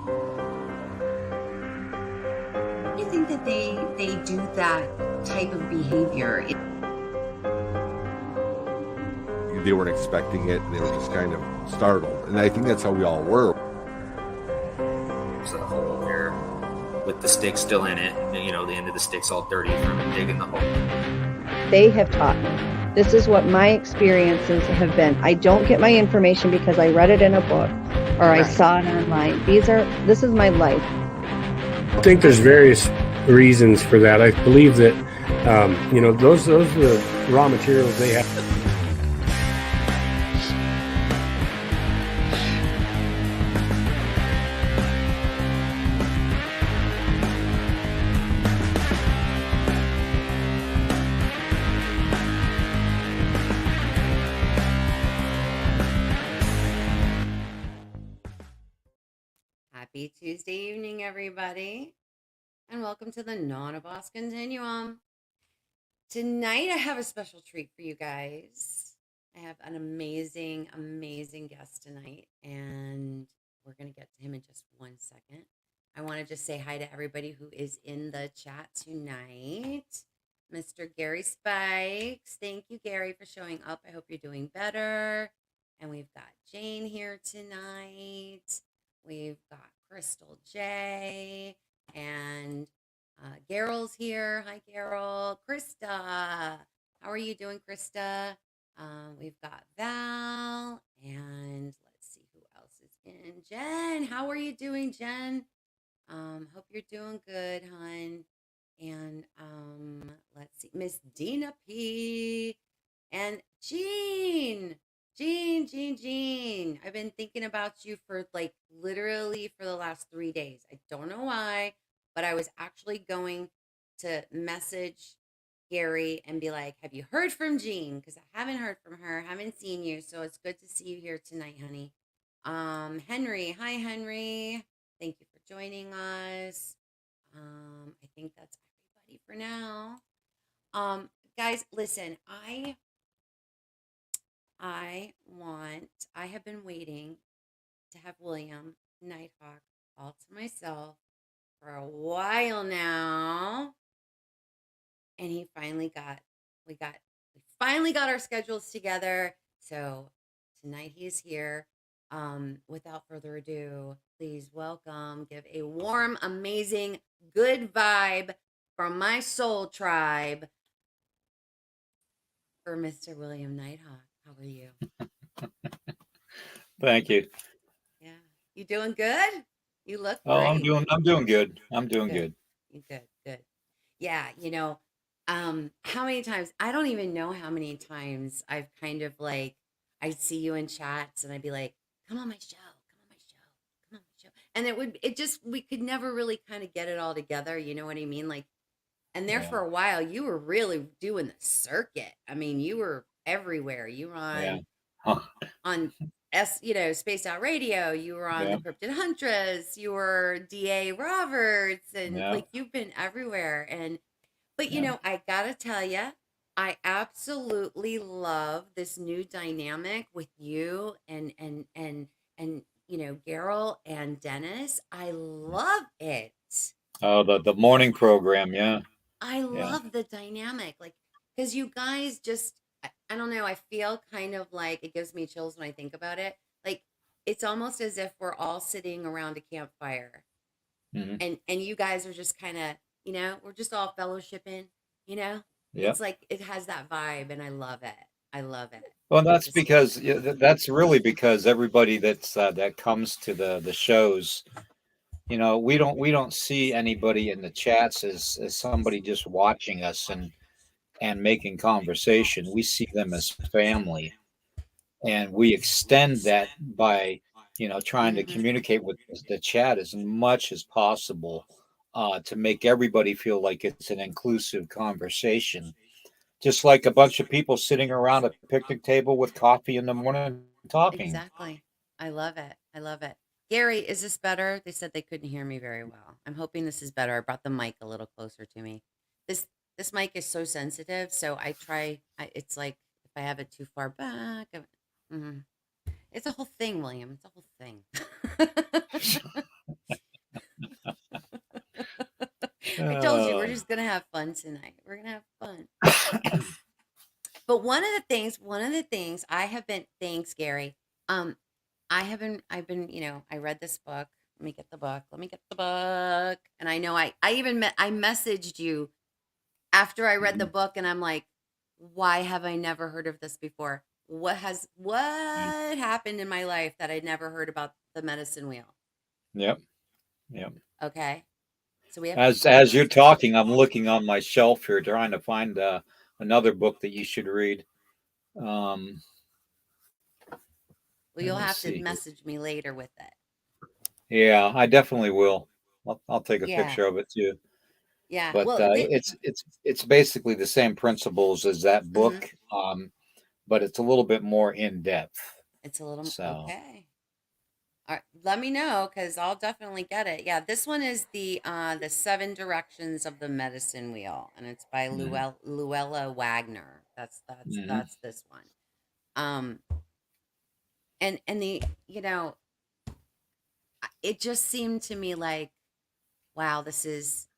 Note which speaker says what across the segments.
Speaker 1: Do you think that they do that type of behavior?
Speaker 2: They weren't expecting it, and they were just kind of startled. And I think that's how we all were.
Speaker 3: There's a hole there with the stick still in it. You know, the end of the stick's all dirty from digging the hole.
Speaker 4: They have taught me. This is what my experiences have been. I don't get my information because I read it in a book or I saw it online. This is my life.
Speaker 5: I think there's various reasons for that. I believe that, those are the raw materials they have.
Speaker 1: Happy Tuesday evening, everybody, and welcome to the NonnaBoss Continuum. Tonight, I have a special treat for you guys. I have an amazing, amazing guest tonight, and we're going to get to him in just 1 second. I want to just say hi to everybody who is in the chat tonight. Mr. Gary Spikes. Thank you, Gary, for showing up. I hope you're doing better. And we've got Jane here tonight. We've got Crystal J, and Garyl's here. Hi, Garyl. Krista, how are you doing, Krista? We've got Val, and let's see who else is in. Jen, how are you doing, Jen? Hope you're doing good, hon. And let's see, Miss Dina P, and Jean. Jean. I've been thinking about you for literally for the last 3 days. I don't know why, but I was actually going to message Gary and be like, have you heard from Jean? Because I haven't heard from her, haven't seen you. So it's good to see you here tonight, honey. Henry. Hi, Henry. Thank you for joining us. I think that's everybody for now. Guys, listen, I have been waiting to have William Nighthawk all to myself for a while now. And we finally got our schedules together. So tonight he's here. Without further ado, please give a warm, amazing, good vibe from my soul tribe for Mr. William Nighthawk. How are you?
Speaker 6: Thank you.
Speaker 1: Yeah. You doing good? You look great.
Speaker 6: I'm doing good. I'm doing good.
Speaker 1: Good. Yeah, how many times, I don't even know how many times I've kind of I'd see you in chats and I'd be like, come on my show. And we could never really kind of get it all together. You know what I mean? And there for a while, you were really doing the circuit. I mean, you were everywhere. You were on Spaced Out Radio. You were on the Cryptid Huntress. You were DA Roberts, and you've been everywhere. But I gotta tell you, I absolutely love this new dynamic with you and Garyl and Dennis. I love it.
Speaker 6: Oh, the morning program, yeah.
Speaker 1: I love the dynamic, because you guys just, I don't know, I feel kind of it gives me chills when I think about it. It's almost as if we're all sitting around a campfire, and you guys are just kind of, we're just all fellowshipping, It's it has that vibe, and I love it.
Speaker 6: Well, that's because that's really because everybody that comes to the shows, we don't see anybody in the chats as somebody just watching us and making conversation. We see them as family, and we extend that by trying to communicate with the chat as much as possible to make everybody feel like it's an inclusive conversation, just like a bunch of people sitting around a picnic table with coffee in the morning talking.
Speaker 1: Exactly. I love it. Gary, is this better? They said they couldn't hear me very well. I'm hoping this is better. I brought the mic a little closer to me. This mic is so sensitive, so it's like if I have it too far back. It's a whole thing, William. It's a whole thing. I told you we're
Speaker 6: Oh.
Speaker 1: just gonna have fun tonight. We're gonna have fun. But one of the things I have been, thanks, Gary. I've been, I read this book. Let me get the book. Let me get the book. And I know I messaged you after I read the
Speaker 6: Mhm.
Speaker 1: book, and I'm like, why have I never heard of this before? What happened in my life that I'd never heard about the medicine wheel?
Speaker 6: Yep. Yep.
Speaker 1: Okay. So we have
Speaker 6: As you're talking, I'm looking on my shelf here trying to find another book that you should read. Um,
Speaker 1: well,
Speaker 6: let
Speaker 1: you'll
Speaker 6: me
Speaker 1: have to
Speaker 6: see here.
Speaker 1: message me later with it.
Speaker 6: Yeah, I definitely will. I'll take a
Speaker 1: Yeah.
Speaker 6: picture of it too.
Speaker 1: Yeah.
Speaker 6: But
Speaker 1: Well,
Speaker 6: it's basically the same principles as that
Speaker 1: mhm.
Speaker 6: book, but it's a little bit more in depth.
Speaker 1: It's a little
Speaker 6: So
Speaker 1: okay. All right, let me know because I'll definitely get it. Yeah, this one is the Seven Directions of the Medicine Wheel, and it's by
Speaker 6: mhm,
Speaker 1: Luella Wagner.
Speaker 6: mhm.
Speaker 1: That's this one. Um, and the it just seemed to me like, wow, this is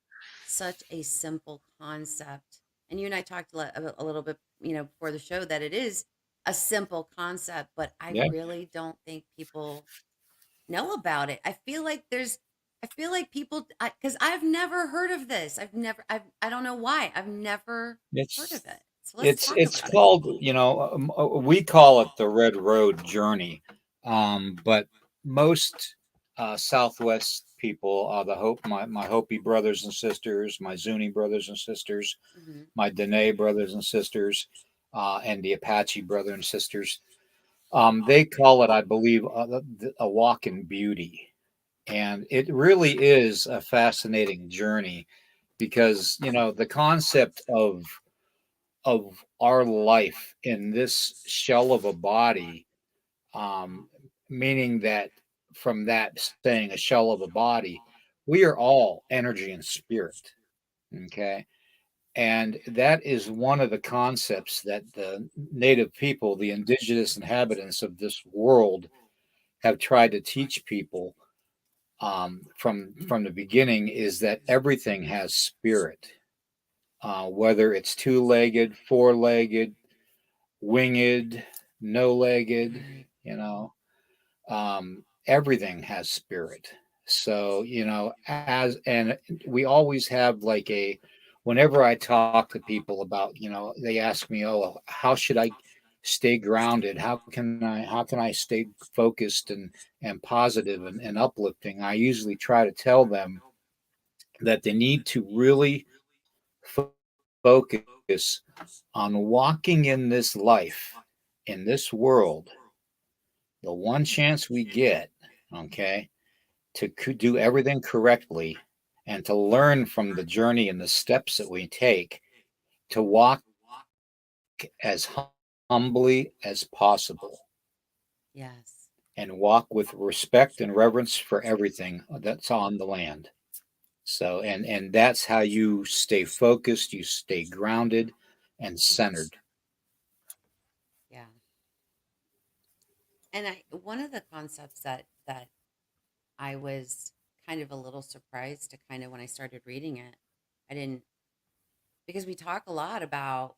Speaker 1: such a simple concept. And you and I talked a little bit, before the show, that it is a simple concept, but I
Speaker 6: Yeah,
Speaker 1: really don't think people know about it. I feel like people, because I've never heard of this. I don't know why. I've never heard
Speaker 6: it's
Speaker 1: of it. So let's talk
Speaker 6: it's
Speaker 1: about it.
Speaker 6: called, we call it the Red Road Journey, but most Southwest people, my Hopi brothers and sisters, my Zuni brothers and sisters,
Speaker 1: Hmm.
Speaker 6: my Dene brothers and sisters, and the Apache brothers and sisters, they call it, I believe, a walk in beauty. And it really is a fascinating journey because, the concept of our life in this shell of a body, um, meaning that from that saying a shell of a body, we are all energy and spirit. Okay. And that is one of the concepts that the native people, the indigenous inhabitants of this world, have tried to teach people, from the beginning, is that everything has spirit, whether it's two-legged, four-legged, winged, no-legged,
Speaker 1: Right.
Speaker 6: you know, everything has spirit. So, as and we always have like whenever I talk to people about, they ask me, oh, how should I stay grounded? How can I stay focused and positive and uplifting? I usually try to tell them that they need to really focus on walking in this life, in this world, the one chance we get, okay, to do everything correctly and to learn from the journey and the steps that we take to walk as humbly as possible
Speaker 1: Yes.
Speaker 6: and walk with respect and reverence for everything that's on the land. So, and that's how you stay focused, you stay grounded and centered.
Speaker 1: Yeah. And one of the concepts that I was kind of a little surprised to kind of when I started reading it, I didn't because we talk a lot about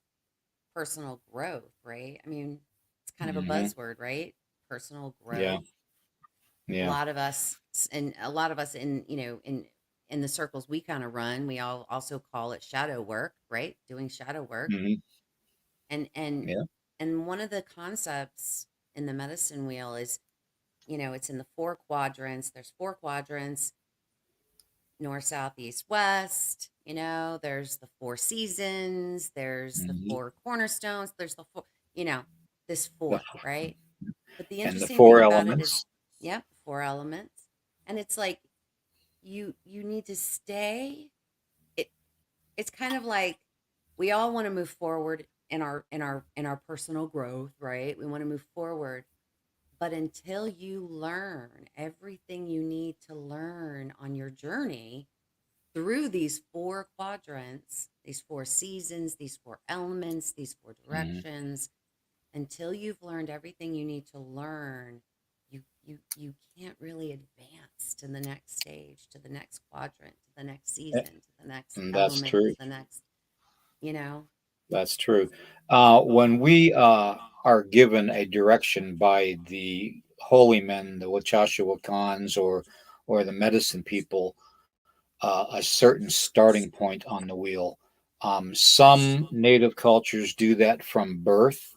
Speaker 1: personal growth, right? I mean, it's kind of a
Speaker 6: Hmm.
Speaker 1: buzzword, right? Personal
Speaker 6: Yeah.
Speaker 1: growth. A
Speaker 6: Yeah.
Speaker 1: lot of us, and a lot of us in, in the circles we kind of run, we all also call it shadow work, right? Doing shadow work.
Speaker 6: Hmm.
Speaker 1: And and
Speaker 6: Yeah.
Speaker 1: and one of the concepts in the medicine wheel is, it's in the four quadrants. There's four quadrants: north, south, east, west. There's the four seasons, there's the
Speaker 6: Hmm.
Speaker 1: four cornerstones, there's the four, this
Speaker 6: The,
Speaker 1: four, right? But the
Speaker 6: and the
Speaker 1: interesting thing
Speaker 6: four
Speaker 1: about it is,
Speaker 6: elements.
Speaker 1: yep, four elements. And it's like you need to stay. It it's kind of like we all want to move forward in our personal growth, right? We want to move forward. But until you learn everything you need to learn on your journey, through these four quadrants, these four seasons, these four elements, these four
Speaker 6: Hmm.
Speaker 1: directions, until you've learned everything you need to learn, you can't really advance to the next stage, to the next quadrant, to the next season, to the next
Speaker 6: And that's
Speaker 1: element,
Speaker 6: true.
Speaker 1: to the next, you know.
Speaker 6: That's true. When we are given a direction by the holy men, the Wicasa Wakans, or the medicine people, a certain starting point on the wheel. Some native cultures do that from birth,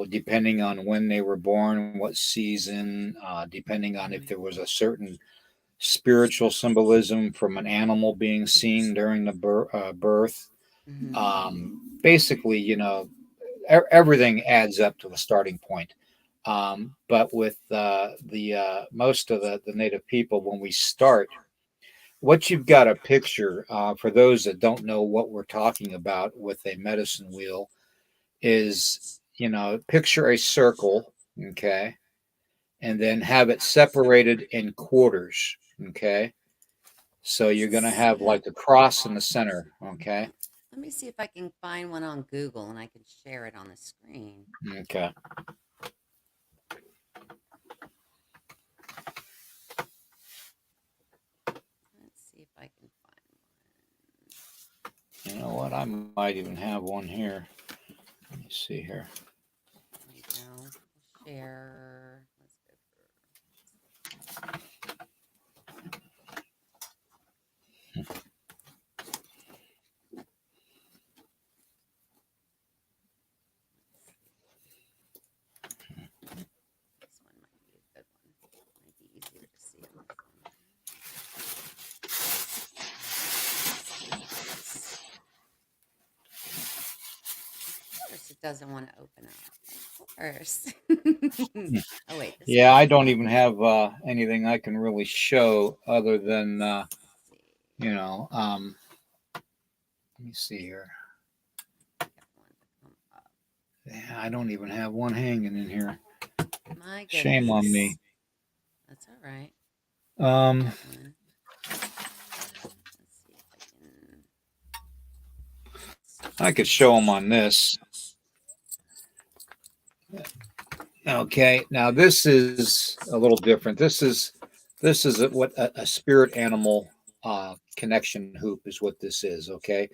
Speaker 6: depending on when they were born, what season, depending on if there was a certain spiritual symbolism from an animal being seen during the birth. Basically, everything adds up to a starting point. But with the most of the native people, when we start, what you've got a picture for those that don't know what we're talking about with a medicine wheel is, picture a circle, okay, and then have it separated in quarters, okay. So you're going to have like a cross in the center, okay.
Speaker 1: Let me see if I can find one on Google and I can share it on the screen.
Speaker 6: Okay.
Speaker 1: Let's see if I can find one.
Speaker 6: You know what? I might even have one here. Let me see here.
Speaker 1: There we go. Share. Let's go for. This one might be a good one. Might be easier to see on this one. Of course, it doesn't want to open up. Of course. Oh wait.
Speaker 6: Yeah, I don't even have anything I can really show other than let me see here. Yeah, I don't even have one hanging in here.
Speaker 1: My goodness.
Speaker 6: Shame on me.
Speaker 1: That's all right.
Speaker 6: Let's
Speaker 1: see if
Speaker 6: I could show them on this. Okay, now this is a little different. This is what a spirit animal connection hoop is. What this is. Okay,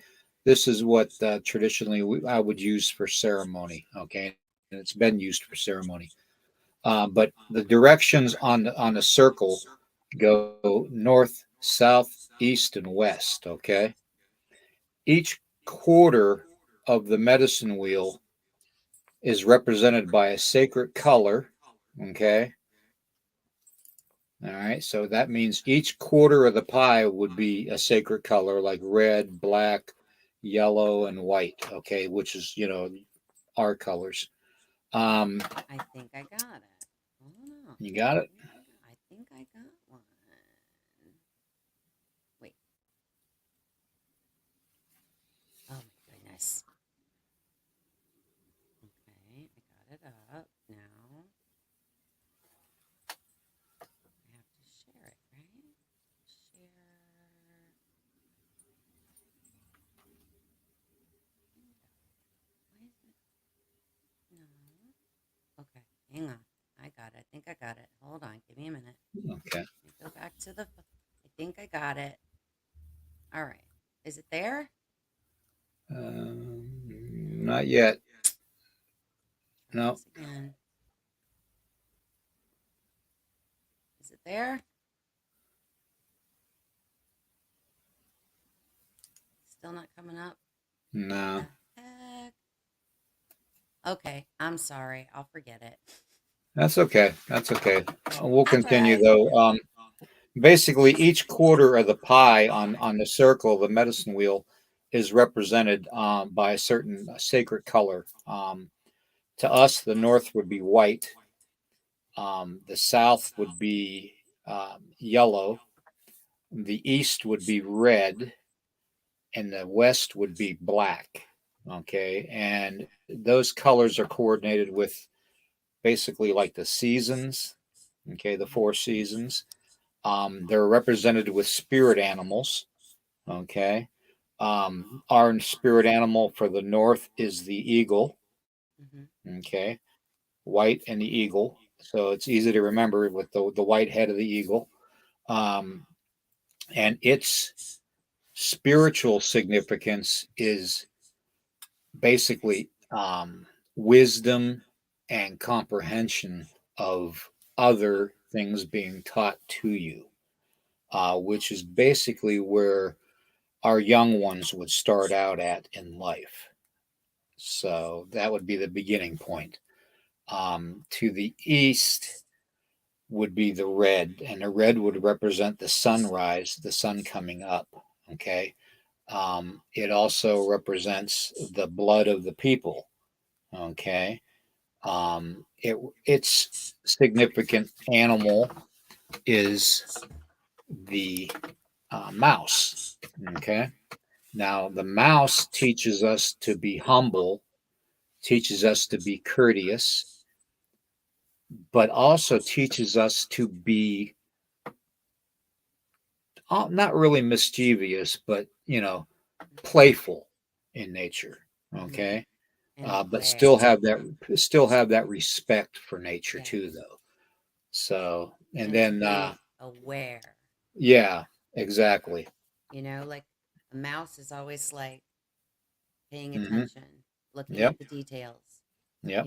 Speaker 6: this is what traditionally I would use for ceremony. Okay, and it's been used for ceremony. But the directions on the circle go north, south, east, and west. Okay, each quarter of the medicine wheel is represented by a sacred color. Okay. All right. So that means each quarter of the pie would be a sacred color like red, black, yellow, and white. Okay. Which is, our colors.
Speaker 1: I think I got it. Hold on.
Speaker 6: You got it?
Speaker 1: I think I got one. Wait. Oh my goodness. Okay, I got it up now. I have to share it, right? Share. Why is it? No. Okay, hang on. I got it. I think I got it. Hold on. Give me a minute.
Speaker 6: Okay.
Speaker 1: Let me go back to the. I think I got it. All right. Is it there?
Speaker 6: Not yet. No.
Speaker 1: Again. Is it there? Still not coming up?
Speaker 6: No.
Speaker 1: Heck? Okay, I'm sorry. I'll forget it.
Speaker 6: That's okay. That's okay. We'll continue though. Basically, each quarter of the pie on the circle, the medicine wheel, is represented by a certain sacred color. To us, the north would be white. The south would be yellow. The east would be red, and the west would be black. Okay, and those colors are coordinated with basically like the seasons. Okay, the 4 seasons. They're represented with spirit animals. Okay, our spirit animal for the north is the eagle. Okay, white and the eagle. So it's easy to remember with the white head of the eagle. And its spiritual significance is basically wisdom and comprehension of other things being taught to you, which is basically where our young ones would start out at in life. So that would be the beginning point. To the east would be the red, and the red would represent the sunrise, the sun coming up. Okay. It also represents the blood of the people. Okay. Its significant animal is the mouse. Okay. Now, the mouse teaches us to be humble, teaches us to be courteous, but also teaches us to be not really mischievous, but playful in nature. Okay.
Speaker 1: And
Speaker 6: But
Speaker 1: aware.
Speaker 6: still have that respect for nature
Speaker 1: Yes.
Speaker 6: too, though. So, and
Speaker 1: And to
Speaker 6: then
Speaker 1: be aware.
Speaker 6: yeah, exactly.
Speaker 1: Like a mouse is always like paying
Speaker 6: Hmm.
Speaker 1: attention, looking
Speaker 6: Yep.
Speaker 1: at the details,
Speaker 6: Yep.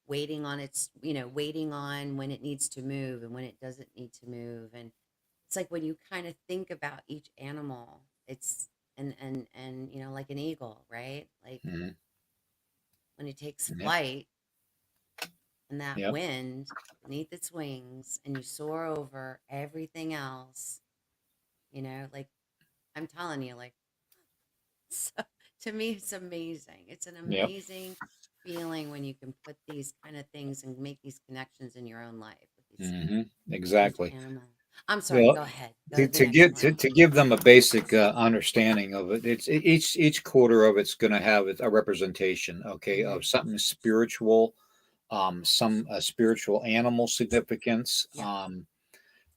Speaker 1: waiting on waiting on when it needs to move and when it doesn't need to move. And it's like when you kind of think about each animal, it's and like an eagle, right? Like
Speaker 6: Hmm.
Speaker 1: when it takes
Speaker 6: Yep.
Speaker 1: flight and that
Speaker 6: Yep.
Speaker 1: wind beneath its wings and you soar over everything else, like I'm telling you, like, so, to me, it's amazing. It's an
Speaker 6: Yep.
Speaker 1: amazing feeling when you can put these kind of things and make these connections in your own life with
Speaker 6: Hmm.
Speaker 1: each
Speaker 6: Exactly.
Speaker 1: animal. I'm sorry.
Speaker 6: Well,
Speaker 1: Go ahead. Go
Speaker 6: to,
Speaker 1: to the
Speaker 6: to
Speaker 1: next
Speaker 6: give
Speaker 1: one.
Speaker 6: to give them a basic understanding of it, it's each quarter of it's going to have a representation, okay,
Speaker 1: Hmm.
Speaker 6: of something spiritual, some spiritual animal significance.
Speaker 1: Yep.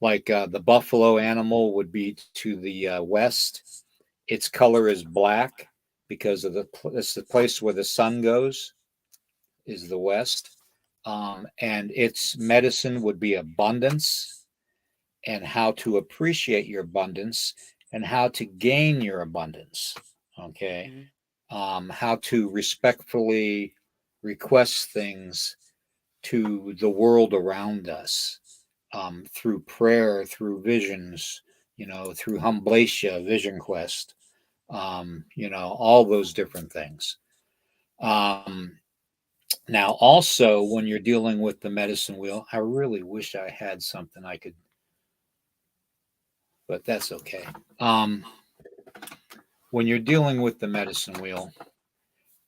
Speaker 6: Like the buffalo animal would be to the west. Its color is black because of it's the place where the sun goes is the west. And its medicine would be abundance and how to appreciate your abundance and how to gain your abundance. Okay.
Speaker 1: Hmm.
Speaker 6: How to respectfully request things to the world around us, through prayer, through visions, through Humblatia, Vision Quest, all those different things. Um, Now, also, when you're dealing with the medicine wheel, I really wish I had something I could, but that's okay. When you're dealing with the medicine wheel,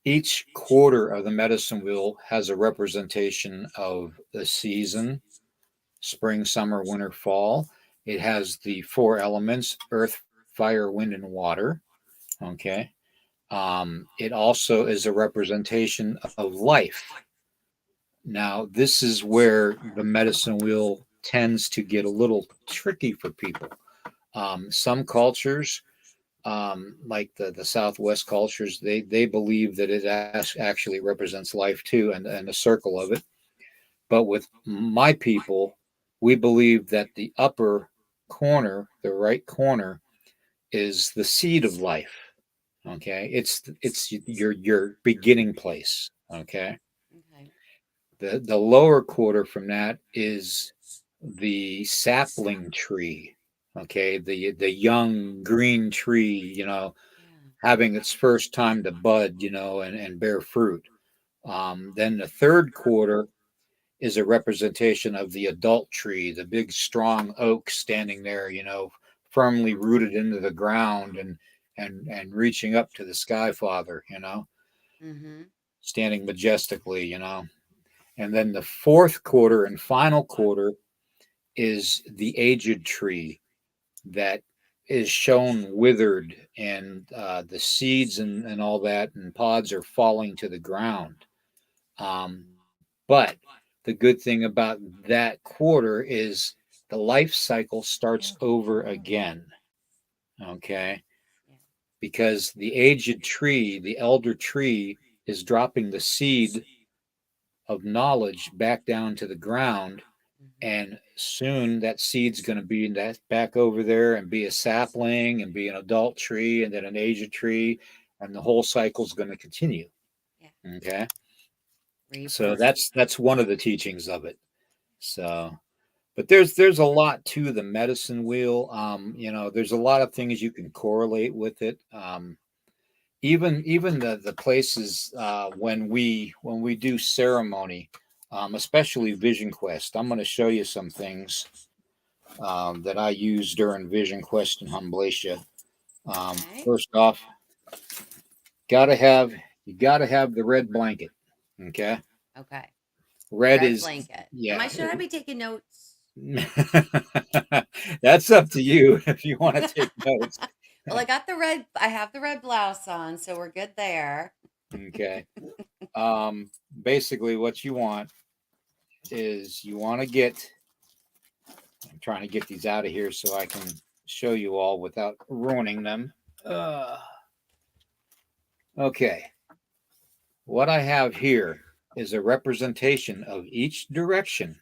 Speaker 6: each quarter of the medicine wheel has a representation of the season: spring, summer, winter, fall. It has the four elements: earth, fire, wind, and water. Okay. It also is a representation of life. Now, this is where the medicine wheel tends to get a little tricky for people. Some cultures, like the Southwest cultures, they believe that it actually represents life too, and a circle of it. But with my people, we believe that the upper corner, the right corner, is the seed of life. Okay, it's your beginning place. Okay,
Speaker 1: Okay.
Speaker 6: the lower quarter from that is the sapling tree. Okay, the young green tree,
Speaker 1: Yeah.
Speaker 6: having its first time to bud, and bear fruit. Then the third quarter is a representation of the adult tree, the big strong oak standing there, firmly rooted into the ground and reaching up to the sky father,
Speaker 1: Mm-hmm.
Speaker 6: standing majestically, And then the fourth quarter and final quarter is the aged tree that is shown withered, and the seeds and all that and pods are falling to the ground. But the good thing about that quarter is the life cycle starts over again. Okay.
Speaker 1: Yeah.
Speaker 6: Because the aged tree, the elder tree, is dropping the seed of knowledge back down to the ground,
Speaker 1: Mhm.
Speaker 6: and soon that seed's going to be that back over there and be a sapling and be an adult tree and then an Asia tree, and the whole cycle's going to continue.
Speaker 1: Yeah.
Speaker 6: Okay, so
Speaker 1: Rebirth.
Speaker 6: that's one of the teachings of it. So, but there's a lot to the medicine wheel. You know, there's a lot of things you can correlate with it. Even the places when we do ceremony, especially Vision Quest. I'm going to show you some things that I use during Vision Quest in Humblatia.
Speaker 1: Okay.
Speaker 6: First off, you gotta have the red blanket. Okay,
Speaker 1: Okay.
Speaker 6: red
Speaker 1: Red
Speaker 6: is
Speaker 1: blanket.
Speaker 6: yeah.
Speaker 1: Should I be taking notes?
Speaker 6: That's up to you if you want to take notes.
Speaker 1: Well, I have the red blouse on, so we're good there.
Speaker 6: Okay. Basically, what you want is you want to get. I'm trying to get these out of here so I can show you all without ruining them. Okay. What I have here is a representation of each direction.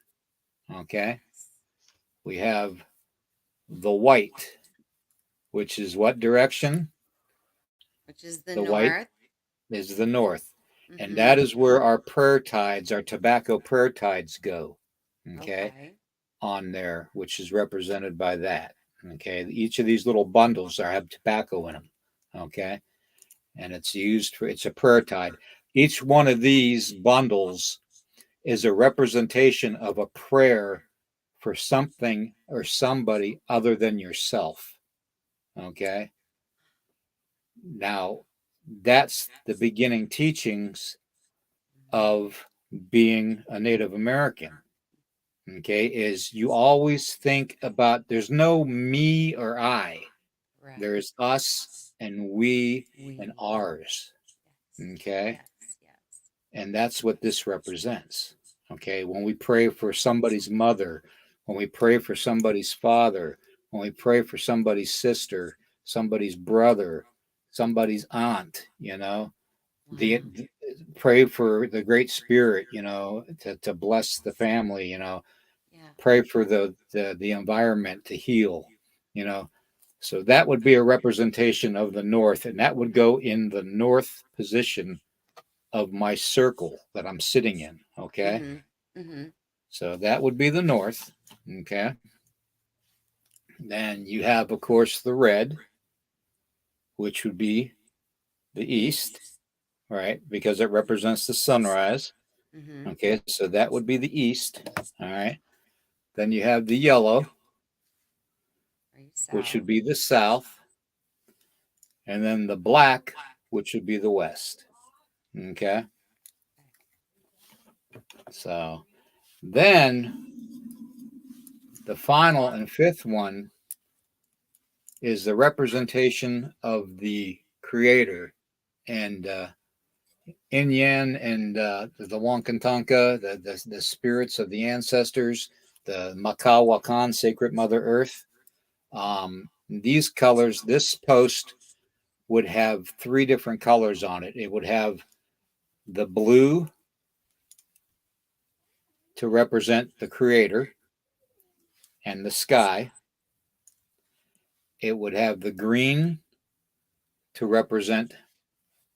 Speaker 6: Okay. We have the white, which is what direction?
Speaker 1: Which is the
Speaker 6: The white
Speaker 1: north.
Speaker 6: is the north. And
Speaker 1: Mhm.
Speaker 6: that is where our prayer tides, our tobacco prayer tides go. Okay.
Speaker 1: Okay.
Speaker 6: On there, which is represented by that. Okay. Each of these little bundles have tobacco in them. Okay. And it's a prayer tide. Each one of these bundles is a representation of a prayer for something or somebody other than yourself. Okay. Now, that's the beginning teachings of being a Native American. Okay. Is you always think about there's no me or I,
Speaker 1: Right.
Speaker 6: there's us and we and
Speaker 1: We.
Speaker 6: ours.
Speaker 1: Yes.
Speaker 6: Okay.
Speaker 1: Yes.
Speaker 6: And that's what this represents. Okay. When we pray for somebody's mother, when we pray for somebody's father, when we pray for somebody's sister, somebody's brother, somebody's aunt,
Speaker 1: Wow.
Speaker 6: the pray for the Great Spirit, to bless the family,
Speaker 1: Yeah.
Speaker 6: pray for the environment to heal, you know. So that would be a representation of the north, and that would go in the north position of my circle that I'm sitting in. Okay.
Speaker 1: Mm-hmm. Mm-hmm.
Speaker 6: So that would be the north. Okay. Then you have, of course, the red, which would be the east, right? Because it represents the sunrise.
Speaker 1: Mm-hmm.
Speaker 6: Okay. So that would be the east. All right. Then you have the yellow, which
Speaker 1: South.
Speaker 6: would be the south. And then the black, which would be the west. Okay. So then the final and fifth one is the representation of the creator and Inyan and the Wankantanka, the spirits of the ancestors, the Wicasa Wakan, sacred Mother Earth. These colors, this post would have 3 different colors on it. It would have the blue to represent the creator and the sky. It would have the green to represent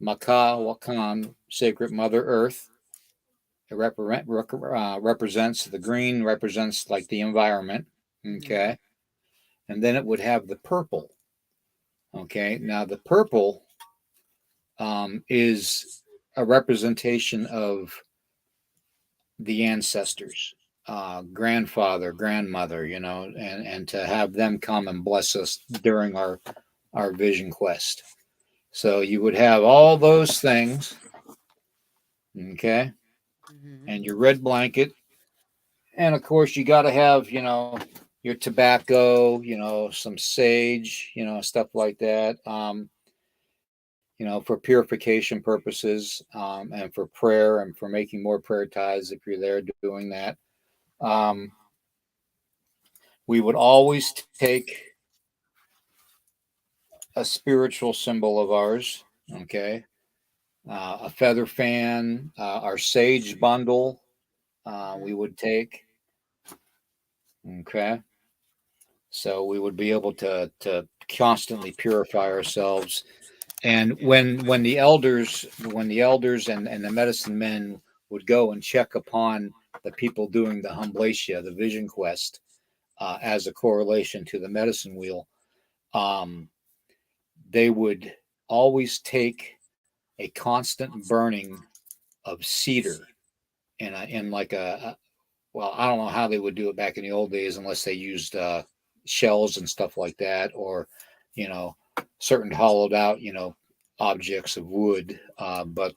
Speaker 6: Wicasa Wakan, sacred Mother Earth. It represents the green, represents like the environment. Okay. And then it would have the purple. Okay. Now, the purple is a representation of the ancestors, grandfather, grandmother, and to have them come and bless us during our vision quest. So you would have all those things. Okay.
Speaker 1: Mm-hmm.
Speaker 6: And your red blanket. And of course, you got to have, your tobacco, some sage, stuff like that, for purification purposes, and for prayer and for making more prayer ties if you're there doing that. We would always take a spiritual symbol of ours, okay? a feather fan, our sage bundle we would take. Okay. So we would be able to constantly purify ourselves. And when the elders and the medicine men would go and check upon the people doing the humblatia, the vision quest, as a correlation to the medicine wheel, they would always take a constant burning of cedar in like well, I don't know how they would do it back in the old days unless they used shells and stuff like that, or certain hollowed out objects of wood. But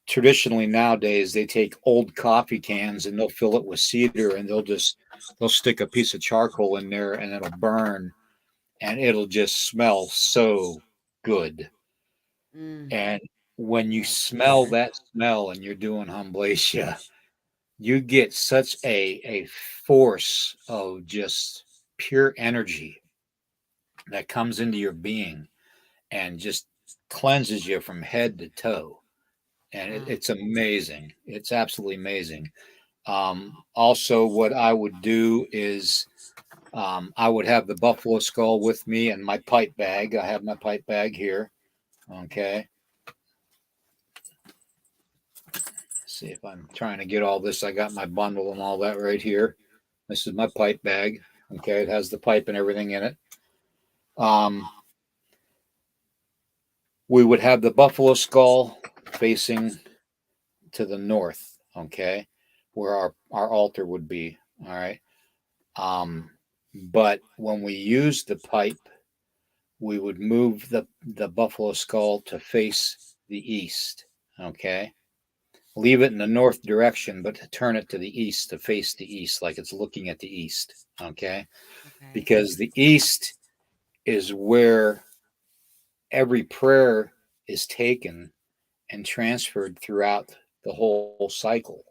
Speaker 6: traditionally nowadays they take old coffee cans and they'll fill it with cedar, and they'll stick a piece of charcoal in there and it'll burn, and it'll just smell so good. And when you smell that smell and you're doing humblatia, you get such a force of just pure energy that comes into your being and just cleanses you from head to toe. And it's amazing. It's absolutely amazing. Also, what I would do is I would have the buffalo skull with me and my pipe bag. I have my pipe bag here. Okay. See if I'm trying to get all this. I got my bundle and all that right here. This is my pipe bag. Okay, it has the pipe and everything in it. We would have the buffalo skull facing to the north, okay, where our altar would be. All right. But when we use the pipe, we would move the buffalo skull to face the east. Okay. Leave it in the north direction, but to turn it to the east, to face the east, like it's looking at the east. Okay. Because the east is where every prayer is taken and transferred throughout the whole cycle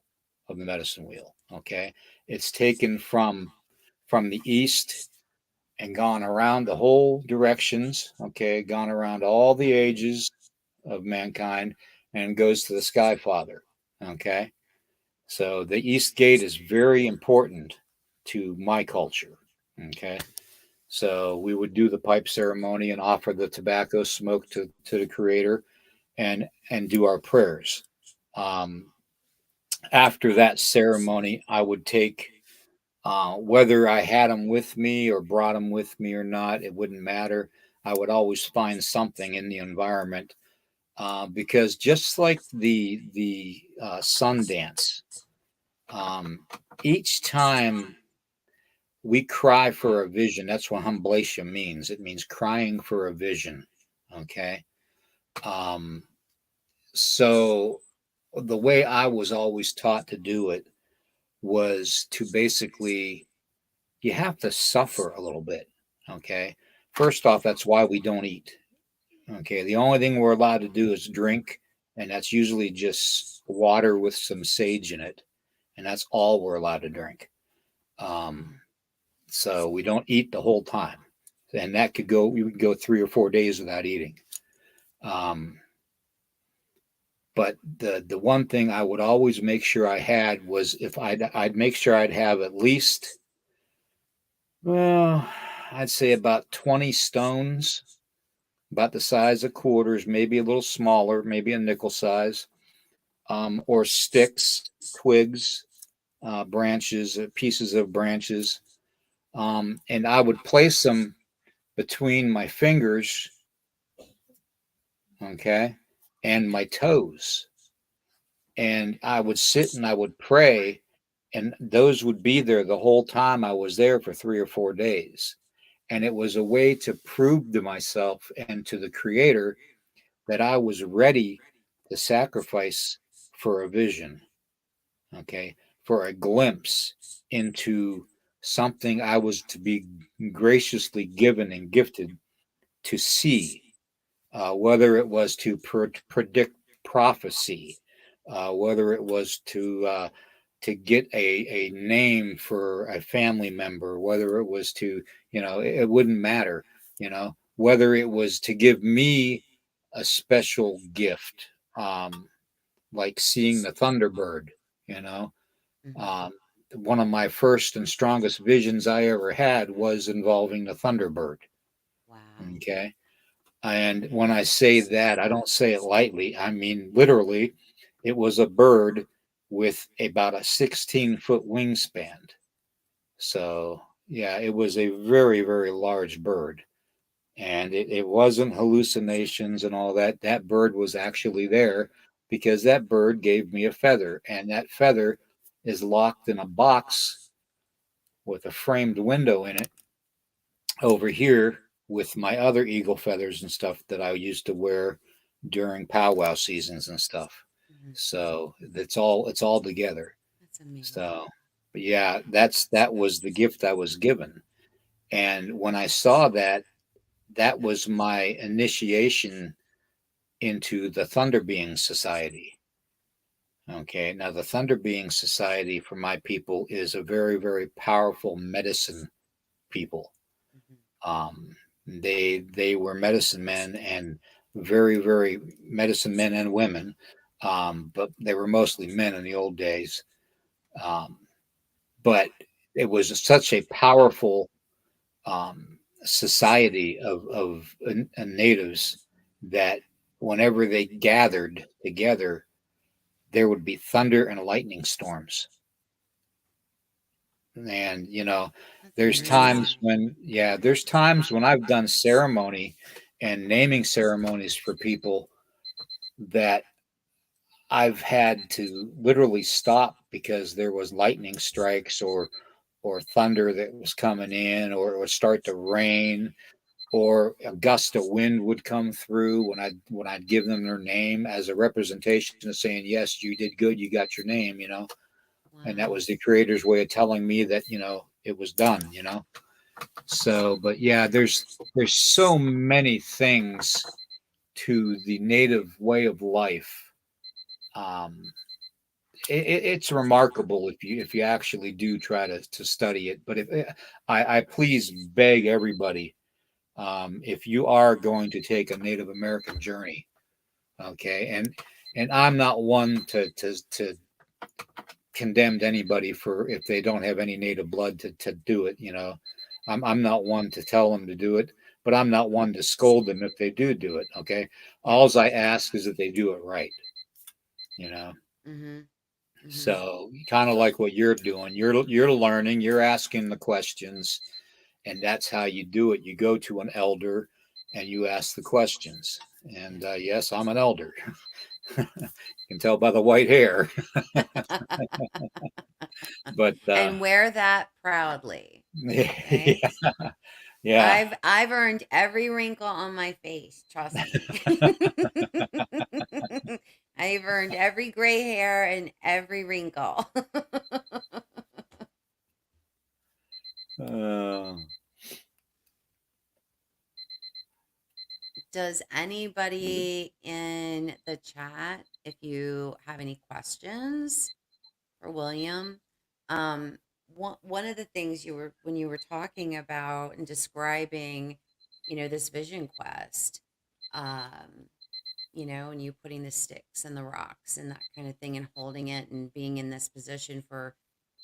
Speaker 6: of the medicine wheel. Okay. It's taken from the east and gone around the whole directions. Okay. Gone around all the ages of mankind and goes to the Sky Father. Okay. So the East Gate is very important to my culture. Okay. So we would do the pipe ceremony and offer the tobacco smoke to the Creator, and do our prayers. After that ceremony, I would take, whether I had them with me or brought them with me or not, it wouldn't matter. I would always find something in the environment, because just like the sun dance, each time we cry for a vision. That's what humblatia means. It means crying for a vision. Okay. So the way I was always taught to do it was to basically, you have to suffer a little bit. Okay. First off, that's why we don't eat. Okay. The only thing we're allowed to do is drink, and that's usually just water with some sage in it. And that's all we're allowed to drink. So we don't eat the whole time. And that could go, we would go 3 or 4 days without eating. But the one thing I would always make sure I had was, if I'd make sure I'd have at least, well, I'd say about 20 stones, about the size of quarters, maybe a little smaller, maybe a nickel size, or sticks, twigs, branches, pieces of branches. And I would place them between my fingers, okay, and my toes. And I would sit and I would pray, and those would be there the whole time I was there for 3 or 4 days. And it was a way to prove to myself and to the Creator that I was ready to sacrifice for a vision, okay, for a glimpse into something I was to be graciously given and gifted to see, whether it was to predict prophecy, whether it was to get a name for a family member, whether it was to, it wouldn't matter, whether it was to give me a special gift, like seeing the Thunderbird, you know. Um, one of my first and strongest visions I ever had was involving the Thunderbird.
Speaker 1: Wow.
Speaker 6: Okay. And when I say that, I don't say it lightly. I mean, literally, it was a bird with about a 16-foot wingspan. So, yeah, it was a very, very large bird. And it wasn't hallucinations and all that. That bird was actually there because that bird gave me a feather. And that feather is locked in a box with a framed window in it over here with my other eagle feathers and stuff that I used to wear during powwow seasons and stuff. So it's all together.
Speaker 1: That's amazing.
Speaker 6: So, but yeah, that was the gift I was given. And when I saw that, that was my initiation into the Thunder Being Society. Okay, now the Thunder Being Society for my people is a very, very powerful medicine people. They were medicine men and very, very medicine men and women, but they were mostly men in the old days. But it was such a powerful society of natives that whenever they gathered together, there would be thunder and lightning storms. And there's times when I've done ceremony and naming ceremonies for people that I've had to literally stop because there was lightning strikes or thunder that was coming in, or it would start to rain, or a gust of wind would come through when I'd give them their name as a representation of saying, yes, you did good, you got your name, and that was the creator's way of telling me that it was done. So, but yeah, there's so many things to the native way of life. It's remarkable if you actually do try to study it. But I please beg everybody, if you are going to take a Native American journey, okay, and I'm not one to condemn anybody for if they don't have any native blood to do it. I'm not one to tell them to do it, but I'm not one to scold them if they do it. Okay, alls I ask is that they do it right. So kind of like what you're doing, you're learning, you're asking the questions, and that's how you do it. You go to an elder and you ask the questions. And yes, I'm an elder. You can tell by the white hair. But
Speaker 1: and wear that proudly.
Speaker 6: Okay? Yeah.
Speaker 1: I've earned every wrinkle on my face, trust me. I've earned every gray hair and every wrinkle. Does anybody in the chat, if you have any questions for William, one of the things when you were talking about and describing, this vision quest, and you putting the sticks and the rocks and that kind of thing and holding it and being in this position for,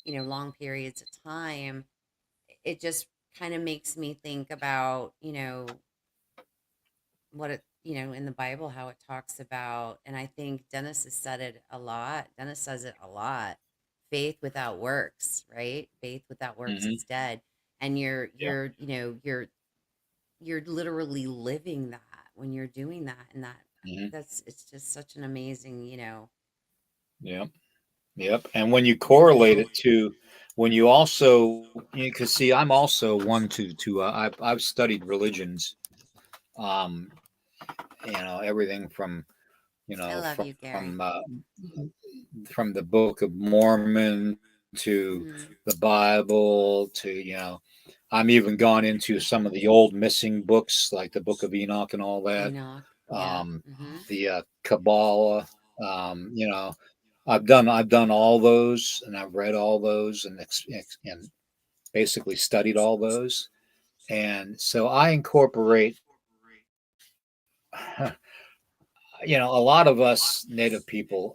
Speaker 1: long periods of time, it just kind of makes me think about, what it, in the Bible, how it talks about, and I think Dennis has said it a lot. Dennis says it a lot. Faith without works, right? Faith without works is dead. And you're literally living that when you're doing that. And it's just such an amazing,
Speaker 6: Yep. And when you correlate it to when you also, because see, I'm also one to I've studied religions, everything from,
Speaker 1: I love you, Gary.
Speaker 6: from the Book of Mormon to the Bible to, I'm even gone into some of the old missing books like the Book of Enoch and all that.
Speaker 1: Enoch, yeah.
Speaker 6: The Kabbalah, I've done all those, and I've read all those, and basically studied all those, and so I incorporate a lot of us native people,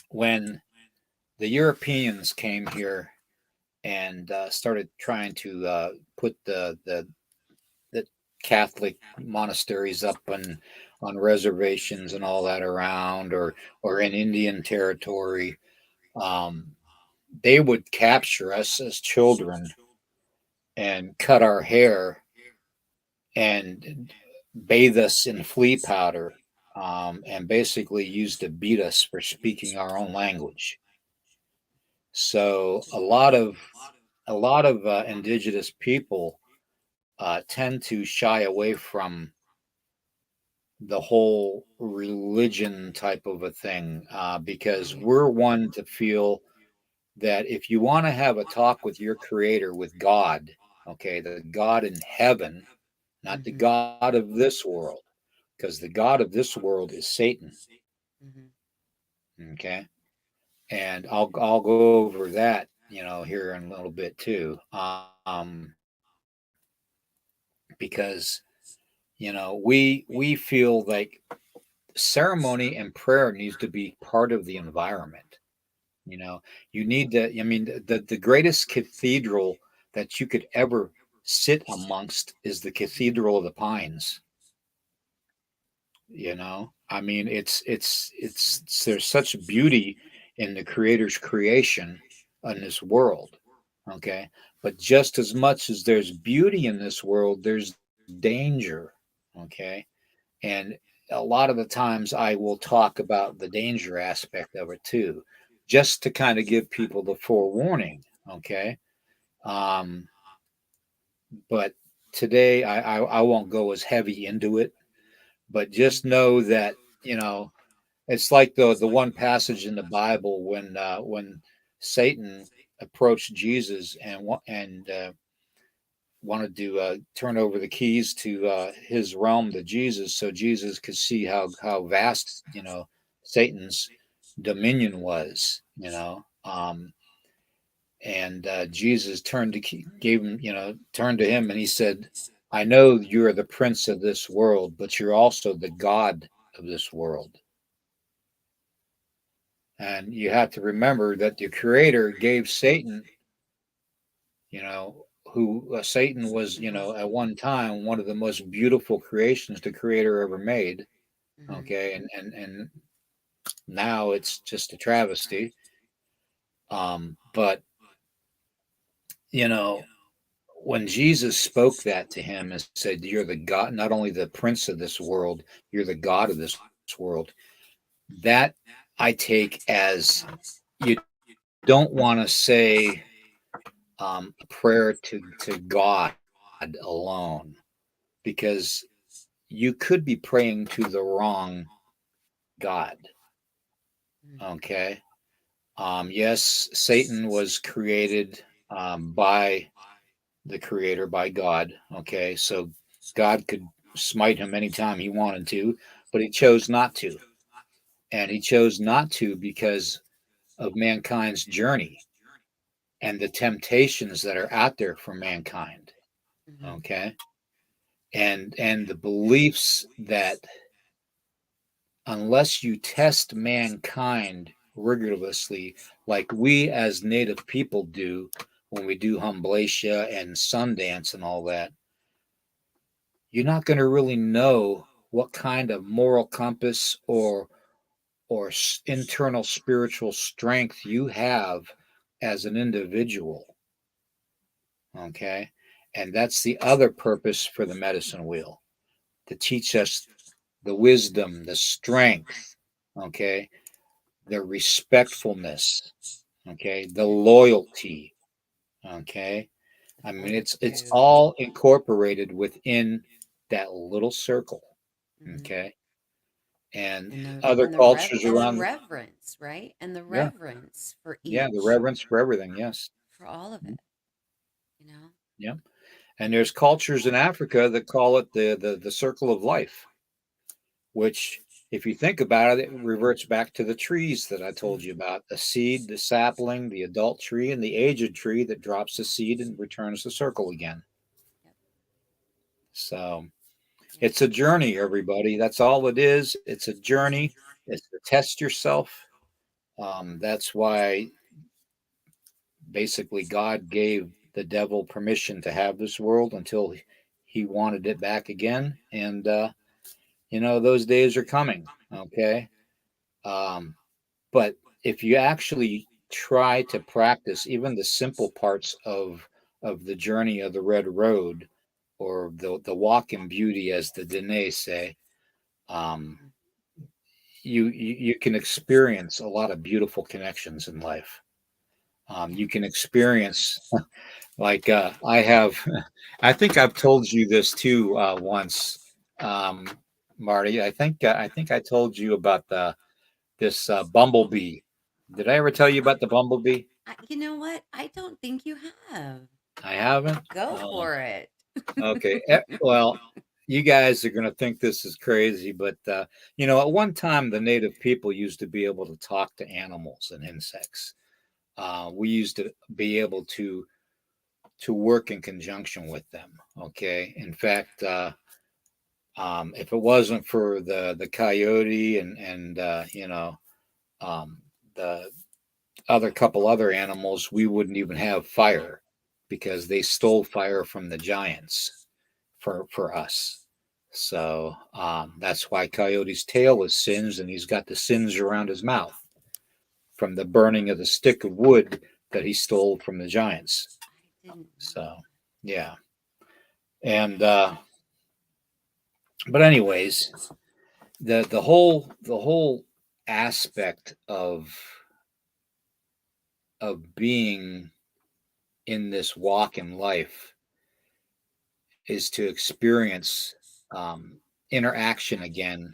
Speaker 6: when the Europeans came here and started trying to put the Catholic monasteries up on reservations and all that around, or in Indian territory, um, they would capture us as children and cut our hair and bathe us in flea powder, and basically used to beat us for speaking our own language. So a lot of indigenous people tend to shy away from the whole religion type of a thing, because
Speaker 1: Right.
Speaker 6: we're one to feel that if you want to have a talk with your creator, with God, okay, the God in heaven, not the
Speaker 1: Mm-hmm.
Speaker 6: God of this world, because the God of this world is Satan.
Speaker 1: Mm-hmm.
Speaker 6: Okay. And I'll go over that, here in a little bit too. Because, we feel like ceremony and prayer needs to be part of the environment. You know, you need to, I mean, the greatest cathedral that you could ever sit amongst is the Cathedral of the Pines. I mean, it's there's such beauty in the creator's creation in this world. Okay. But just as much as there's beauty in this world, there's danger. Okay. And a lot of the times I will talk about the danger aspect of it too, just to kind of give people the forewarning. Okay. Um, but today I won't go as heavy into it, but just know that, it's like the one passage in the Bible when Satan approached Jesus and wanted to turn over the keys to his realm to Jesus, so Jesus could see how vast, Satan's dominion was. And Jesus gave him, turned to him, and he said, "I know you are the prince of this world, but you're also the God of this world." And you have to remember that the Creator gave Satan, who Satan was,
Speaker 1: Mm-hmm.
Speaker 6: at one time one of the most beautiful creations the Creator ever made.
Speaker 1: Mm-hmm.
Speaker 6: Okay, and now it's just a travesty. But you know, when Jesus spoke that to him and said, "You're the God, not only the Prince of this world, you're the God of this world," that I take as you don't want to say a prayer to God alone, because you could be praying to the wrong God. Okay. Yes, Satan was created by the Creator, by God. Okay. So God could smite him anytime he wanted to, but he chose not to. And he chose not to because of mankind's journey and the temptations that are out there for mankind.
Speaker 1: Mm-hmm.
Speaker 6: Okay. And the beliefs that unless you test mankind rigorously, like we as native people do when we do Humblatia and Sundance and all that, you're not going to really know what kind of moral compass or internal spiritual strength you have as an individual. Okay. And that's the other purpose for the medicine wheel, to teach us the wisdom, the strength, okay, the respectfulness, okay, the loyalty, okay.
Speaker 1: The
Speaker 6: I mean, it's
Speaker 1: fortitude.
Speaker 6: all incorporated within that little circle,
Speaker 1: Mm-hmm.
Speaker 6: okay. And
Speaker 1: And the
Speaker 6: other
Speaker 1: and the rev
Speaker 6: cultures
Speaker 1: and the
Speaker 6: around,
Speaker 1: reverence, right? And the
Speaker 6: yeah,
Speaker 1: reverence for
Speaker 6: yeah, the
Speaker 1: each,
Speaker 6: reverence for everything, yes,
Speaker 1: for all of it.
Speaker 6: yeah. And there's cultures in Africa that call it the circle of life, which, if you think about it, it reverts back to the trees that I told you about: the seed, the sapling, the adult tree, and the aged tree that drops the seed and returns the circle again.
Speaker 1: Yep.
Speaker 6: So, It's a journey, everybody. That's all it is. It's a journey. It's to test yourself. That's why basically God gave the devil permission to have this world until he wanted it back again. And, those days are coming. Okay. But if you actually try to practice even the simple parts of the journey of the red road, or the walk in beauty, as the Dene say, you can experience a lot of beautiful connections in life. You can experience, like, I think I've told you this too once, Marty. I think I told you about this bumblebee. Did I ever tell you about the bumblebee?
Speaker 1: You know what? I don't think you have.
Speaker 6: I haven't.
Speaker 1: Go for it.
Speaker 6: Okay. Well, you guys are going to think this is crazy, but at one time the native people used to be able to talk to animals and insects. We used to be able to work in conjunction with them. Okay. In fact, if it wasn't for the coyote and the other animals, we wouldn't even have fire, because they stole fire from the giants for us. So that's why Coyote's tail is singed, and he's got the singe around his mouth from the burning of the stick of wood that he stole from the giants. So yeah. And but anyways, the whole aspect of being in this walk in life is to experience interaction again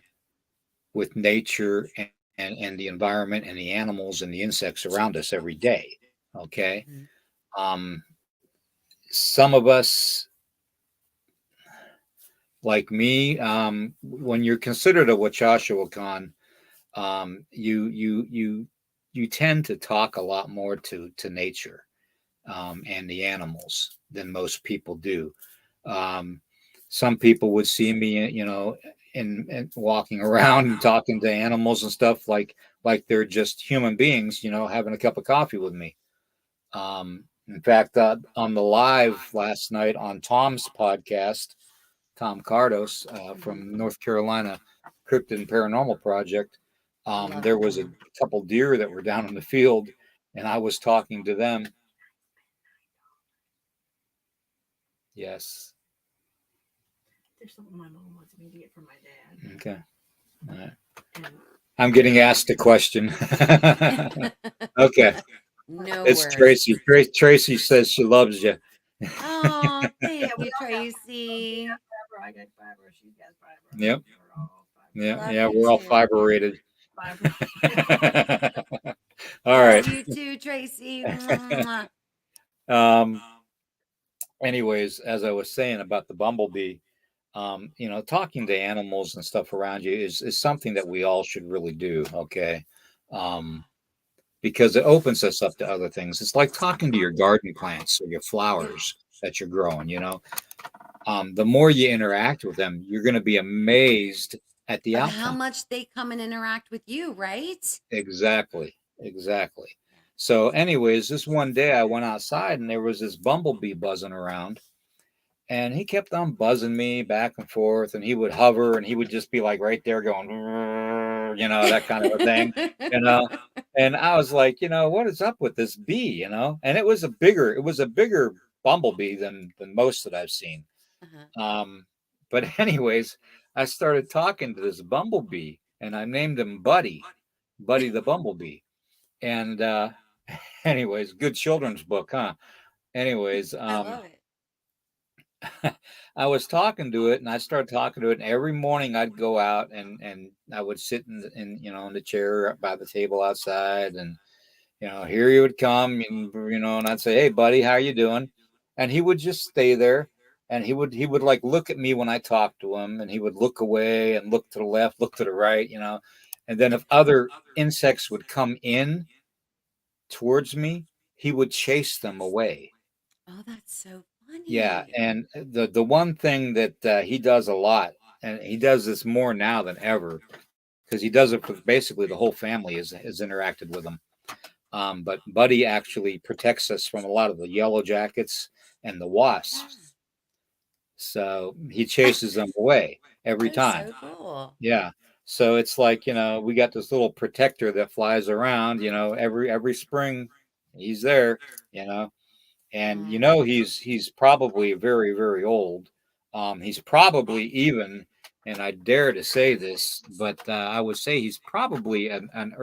Speaker 6: with nature and the environment and the animals and the insects around us every day. Okay. Some of us, like me, when you're considered a Wicasa Wakan, you tend to talk a lot more to nature and the animals than most people do. Some people would see me, in walking around and talking to animals and stuff like they're just human beings, having a cup of coffee with me. In fact, on the live last night on Tom's podcast, Tom Cardos from North Carolina Cryptid and Paranormal Project, there was a couple deer that were down in the field, and I was talking to them. Yes.
Speaker 7: There's something my mom wants me to get from my dad.
Speaker 6: Okay. All right. I'm getting asked a question. Okay.
Speaker 1: No,
Speaker 6: it's
Speaker 1: worries.
Speaker 6: Tracy. Tracy says she loves you.
Speaker 1: Oh, thank you, Tracy.
Speaker 7: I got fiber. She got fiber.
Speaker 6: Yep.
Speaker 1: Love
Speaker 6: We're all fiber rated. All right.
Speaker 1: Love you too, Tracy.
Speaker 6: Anyways, as I was saying about the bumblebee, talking to animals and stuff around you is something that we all should really do. Okay. Because it opens us up to other things. It's like talking to your garden plants or your flowers that you're growing, the more you interact with them, you're going to be amazed at the outcome.
Speaker 1: How much they come and interact with you, right?
Speaker 6: Exactly. So anyways, this one day I went outside and there was this bumblebee buzzing around, and he kept on buzzing me back and forth, and he would hover and he would just be like right there going, that kind of a thing, and I was like, what is up with this bee, and it was a bigger bumblebee than most that I've seen. But anyways, I started talking to this bumblebee, and I named him Buddy the Bumblebee. And anyways, good children's book, huh? Anyways,
Speaker 1: I love it.
Speaker 6: I was talking to it, and I started talking to it, and every morning I'd go out and I would sit in the chair by the table outside, and here he would come, and I'd say, "Hey, buddy, how are you doing?" And he would just stay there, and he would like look at me when I talked to him, and he would look away and look to the left, look to the right, and then if other insects would come in towards me, he would chase them away.
Speaker 1: Oh, that's so funny.
Speaker 6: Yeah, and the one thing that he does a lot and he does this more now than ever because he does it for basically the whole family has interacted with him. But Buddy actually protects us from a lot of the yellow jackets and the wasps. So he chases them away every
Speaker 1: That is
Speaker 6: time.
Speaker 1: so cool.
Speaker 6: Yeah. So it's like, we got this little protector that flies around, every spring he's there, and he's probably very, very old. He's probably even, and I dare to say this, but I would say he's probably an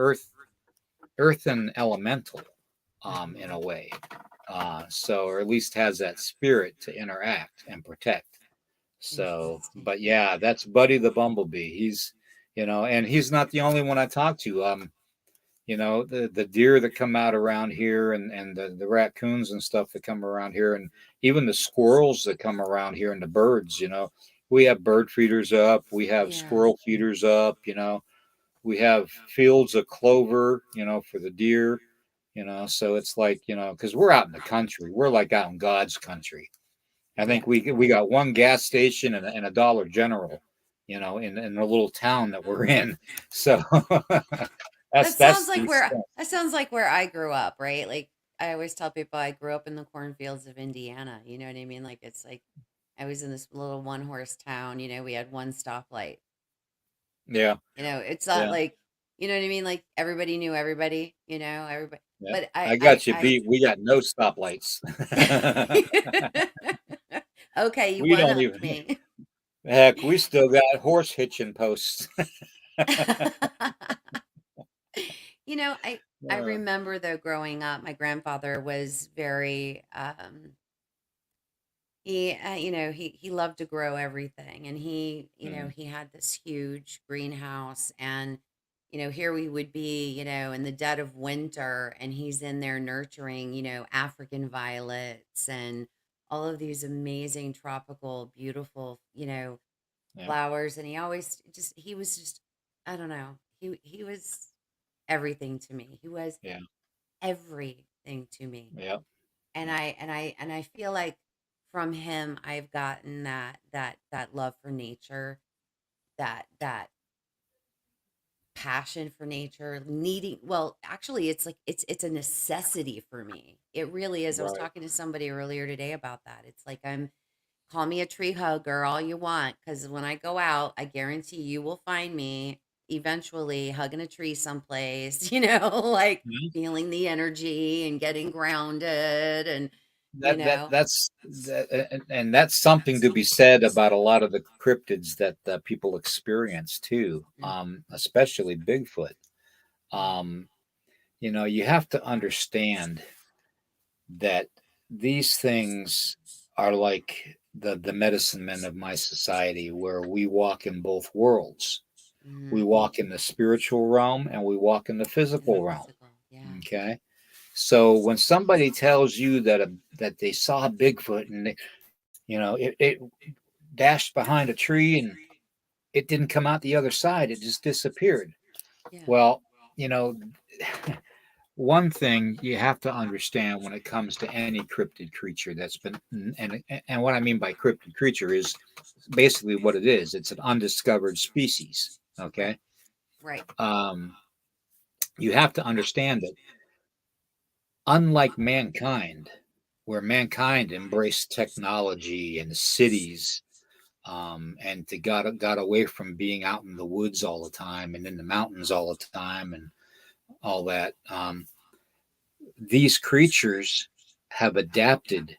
Speaker 6: earthen elemental, in a way. So, or at least has that spirit to interact and protect. So,
Speaker 1: Interesting.
Speaker 6: but yeah, that's Buddy the Bumblebee. He's, and he's not the only one I talk to. The deer that come out around here and the raccoons and stuff that come around here, and even the squirrels that come around here and the birds, we have bird feeders up, we have squirrel feeders up, we have fields of clover, for the deer, so it's like, because we're out in the country, we're like out in God's country. I think we got one gas station and a Dollar General, in the little town that we're in. So
Speaker 1: That sounds like where I grew up, right? Like I always tell people I grew up in the cornfields of Indiana. You know what I mean? Like it's like I was in this little one horse town, we had one stoplight.
Speaker 6: Yeah.
Speaker 1: It's not like, you know what I mean? Like everybody knew everybody, everybody.
Speaker 6: Yeah.
Speaker 1: But
Speaker 6: I got you beat. We got no stoplights.
Speaker 1: Okay, you
Speaker 6: We don't
Speaker 1: one-upped
Speaker 6: even.
Speaker 1: me.
Speaker 6: Heck, we still got horse hitching posts.
Speaker 1: I remember though growing up, my grandfather was very he loved to grow everything, and he had this huge greenhouse, and here we would be, in the dead of winter, and he's in there nurturing, African violets and all of these amazing tropical beautiful,
Speaker 6: Yeah.
Speaker 1: flowers, and he was just, I don't know, he was everything to me. He was
Speaker 6: Yeah.
Speaker 1: everything to me.
Speaker 6: Yeah.
Speaker 1: And I feel like from him I've gotten that love for nature, that passion for nature, actually it's like it's a necessity for me. It really is. I was
Speaker 6: Right.
Speaker 1: talking to somebody earlier today about that. It's like call me a tree hugger all you want, because when I go out, I guarantee you will find me eventually hugging a tree someplace, like
Speaker 6: Mhm.
Speaker 1: feeling the energy and getting grounded, and
Speaker 6: That's something to be said about a lot of the cryptids that people experience too, especially Bigfoot. You have to understand that these things are like the medicine men of my society, where we walk in both worlds. We walk in the spiritual realm and we walk in the physical realm.
Speaker 1: Yeah.
Speaker 6: Okay. So when somebody tells you that they saw Bigfoot and it dashed behind a tree and it didn't come out the other side, it just disappeared.
Speaker 1: Yeah.
Speaker 6: Well, one thing you have to understand when it comes to any cryptid creature that's been, and what I mean by cryptid creature is basically what it is. It's an undiscovered species. Okay.
Speaker 1: Right.
Speaker 6: You have to understand that unlike mankind, where mankind embraced technology and cities, and got away from being out in the woods all the time and in the mountains all the time and all that, these creatures have adapted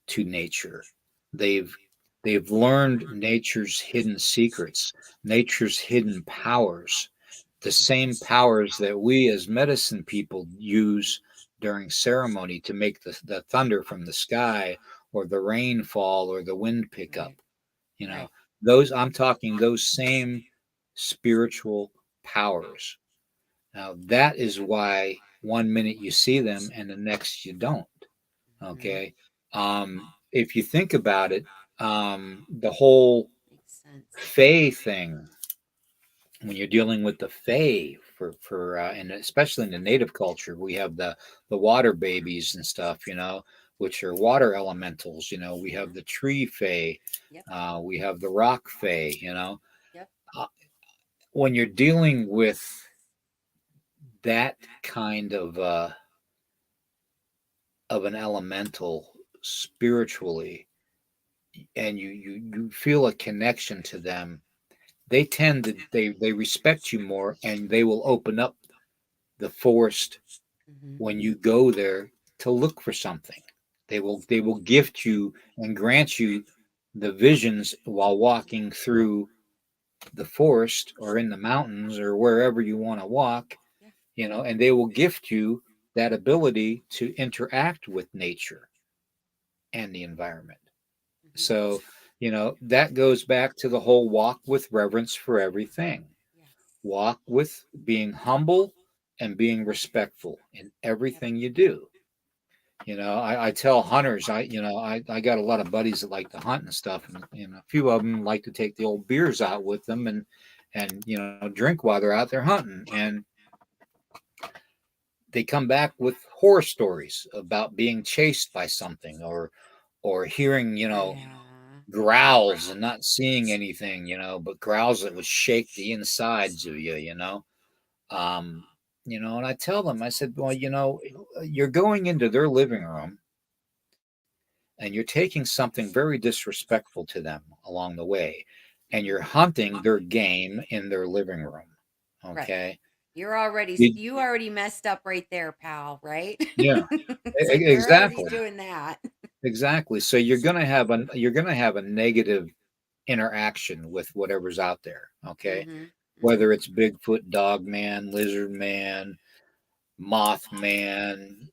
Speaker 6: to nature. They've learned nature's hidden secrets, nature's hidden powers, the same powers that we as medicine people use during ceremony to make the thunder from the sky or the rain fall or the wind pick up. Those, I'm talking those same spiritual powers. Now, that is why one minute you see them and the next you don't. Okay. If you think about it, the whole Fae thing, when you're dealing with the Fae and especially in the native culture, we have the water babies and stuff, which are water elementals. We have the tree fae,
Speaker 1: Yep.
Speaker 6: we have the rock fae.
Speaker 1: Yep.
Speaker 6: When you're dealing with that kind of an elemental spiritually, and you feel a connection to them, they tend to they respect you more, and they will open up the forest when you go there to look for something. They will gift you and grant you the visions while walking through the forest or in the mountains or wherever you want to walk, and they will gift you that ability to interact with nature and the environment. So, that goes back to the whole walk with reverence for everything.
Speaker 1: Yes.
Speaker 6: Walk with being humble and being respectful in everything you do. I tell hunters, I got a lot of buddies that like to hunt and stuff, and a few of them like to take the old beers out with them and drink while they're out there hunting, and they come back with horror stories about being chased by something, or hearing growls and not seeing anything, but growls that would shake the insides of you. And I tell them, I said, well, you're going into their living room and you're taking something very disrespectful to them along the way, and you're hunting their game in their living room. Okay.
Speaker 1: Right. You already messed up right there, pal, right?
Speaker 6: Yeah.
Speaker 1: Like
Speaker 6: Exactly.
Speaker 1: you're already doing that.
Speaker 6: Exactly. So you're going to have a negative interaction with whatever's out there. Okay. Whether it's Bigfoot, Dog Man, Lizard Man, Mothman,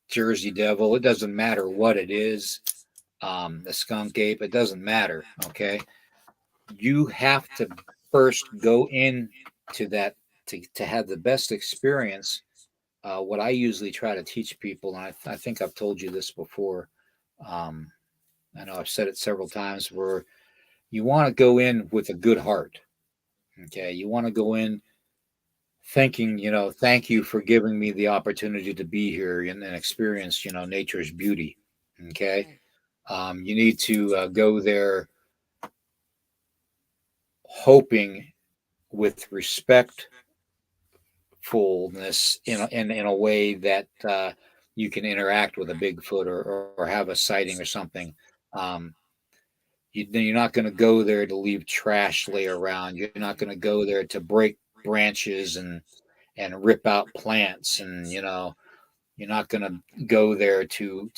Speaker 6: Jersey Devil, it doesn't matter what it is. The skunk ape, it doesn't matter. Okay. You have to first go in to that to have the best experience. What I usually try to teach people, and I think I've told you this before. I know I've said it several times, where you want to go in with a good heart. Okay. You want to go in thinking, thank you for giving me the opportunity to be here and experience, nature's beauty. Okay. You need to go there hoping with respectfulness in a way that you can interact with a Bigfoot or have a sighting or something. You're not going to go there to leave trash lay around. You're not going to go there to break branches and rip out plants, and you're not going to go there to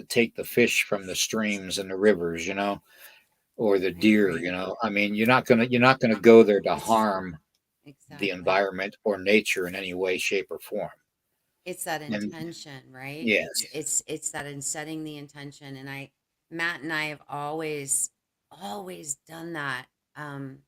Speaker 6: take the fish from the streams and the rivers, or the deer. I mean, you're not going to go there to harm the environment or nature in any way, shape, or form.
Speaker 1: It's that intention, right?
Speaker 6: Yes.
Speaker 1: It's that in setting the intention. And Matt and I have always done that. And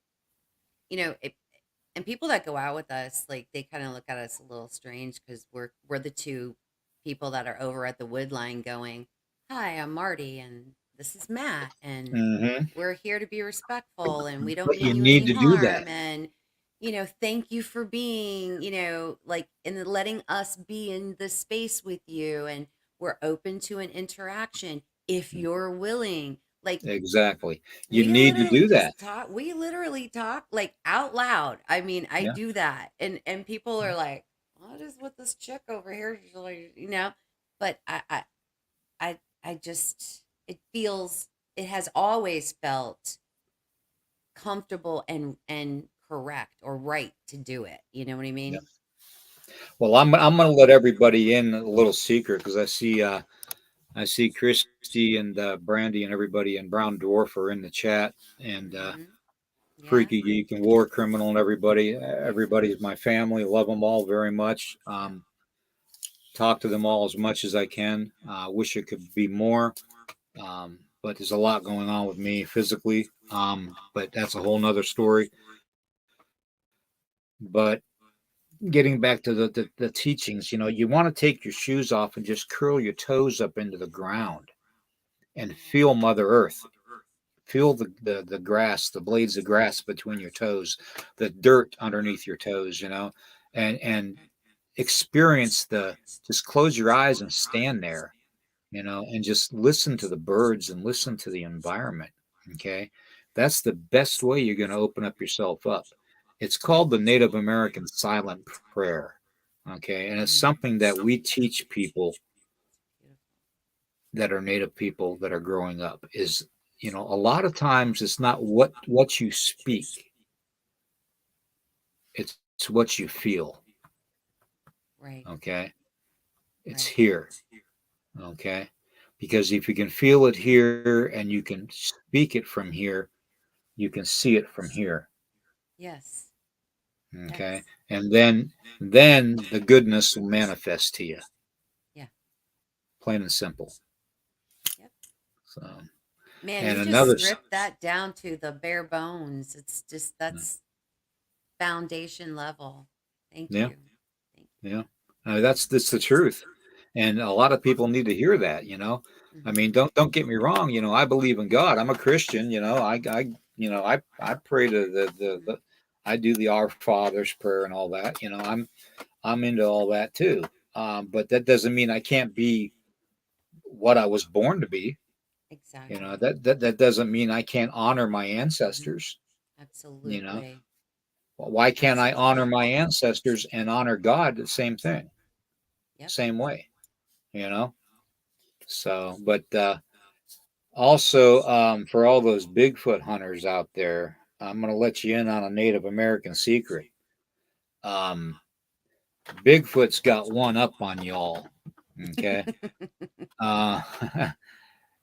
Speaker 1: people that go out with us, like, they kind of look at us a little strange, because we're the two people that are over at the wood line going, "Hi, I'm Marty, and this is Matt, and we're here to be respectful, and we don't
Speaker 6: But
Speaker 1: mean
Speaker 6: you
Speaker 1: you
Speaker 6: need
Speaker 1: any
Speaker 6: to do
Speaker 1: harm,
Speaker 6: that.
Speaker 1: and thank you for being, like, and letting us be in the space with you, and we're open to an interaction if you're willing." Like,
Speaker 6: Exactly. You need to do that.
Speaker 1: we literally talk like out loud. I mean, I
Speaker 6: Yeah.
Speaker 1: do that, and people are like, "What is with this chick over here?" She's like, But I just, it has always felt comfortable and correct or right to do it. You know what I mean?
Speaker 6: Yeah. Well, I'm going to let everybody in a little secret, because I see Christy and Brandy and everybody and Brown Dwarf are in the chat, and Freaky Geek and War Criminal and everybody. Everybody's my family. Love them all very much. Talk to them all as much as I can. Wish it could be more, but there's a lot going on with me physically. But that's a whole nother story. But getting back to the teachings, you want to take your shoes off and just curl your toes up into the ground and feel Mother Earth. Feel the grass, the blades of grass between your toes, the dirt underneath your toes, and experience just close your eyes and stand there and just listen to the birds and listen to the environment. Okay. That's the best way you're going to open up yourself up. It's called the Native American silent prayer. Okay. And it's something that we teach people that are Native people that are growing up is, a lot of times it's not what you speak. It's what you feel.
Speaker 1: Right.
Speaker 6: Okay. It's
Speaker 1: Right.
Speaker 6: here. Okay. Because if you can feel it here and you can speak it from here, you can see it from here.
Speaker 1: Yes.
Speaker 6: Okay.
Speaker 1: Yes.
Speaker 6: And then the goodness will manifest to you.
Speaker 1: Yeah.
Speaker 6: Plain and simple.
Speaker 1: Yep.
Speaker 6: So,
Speaker 1: Man,
Speaker 6: and
Speaker 1: you just stripped that down to the bare bones. It's just that's foundation level. Thank
Speaker 6: yeah,
Speaker 1: you. Thank
Speaker 6: yeah. That's the truth. And a lot of people need to hear that,
Speaker 1: you.
Speaker 6: I mean, don't get me wrong, I believe in God. I'm a Christian, I pray to the I do the Our Father's prayer and all that, I'm into all that too. But that doesn't mean I can't be what I was born to be.
Speaker 1: Exactly.
Speaker 6: That doesn't mean I can't honor my
Speaker 1: Mhm.
Speaker 6: ancestors.
Speaker 1: Absolutely.
Speaker 6: Why can't I honor
Speaker 1: Absolutely.
Speaker 6: my ancestors and honor God the same thing,
Speaker 1: Yep.
Speaker 6: same way, So, but also for all those Bigfoot hunters out there, I'm going to let you in on a Native American secret. Bigfoot's got one up on y'all. Okay. uh,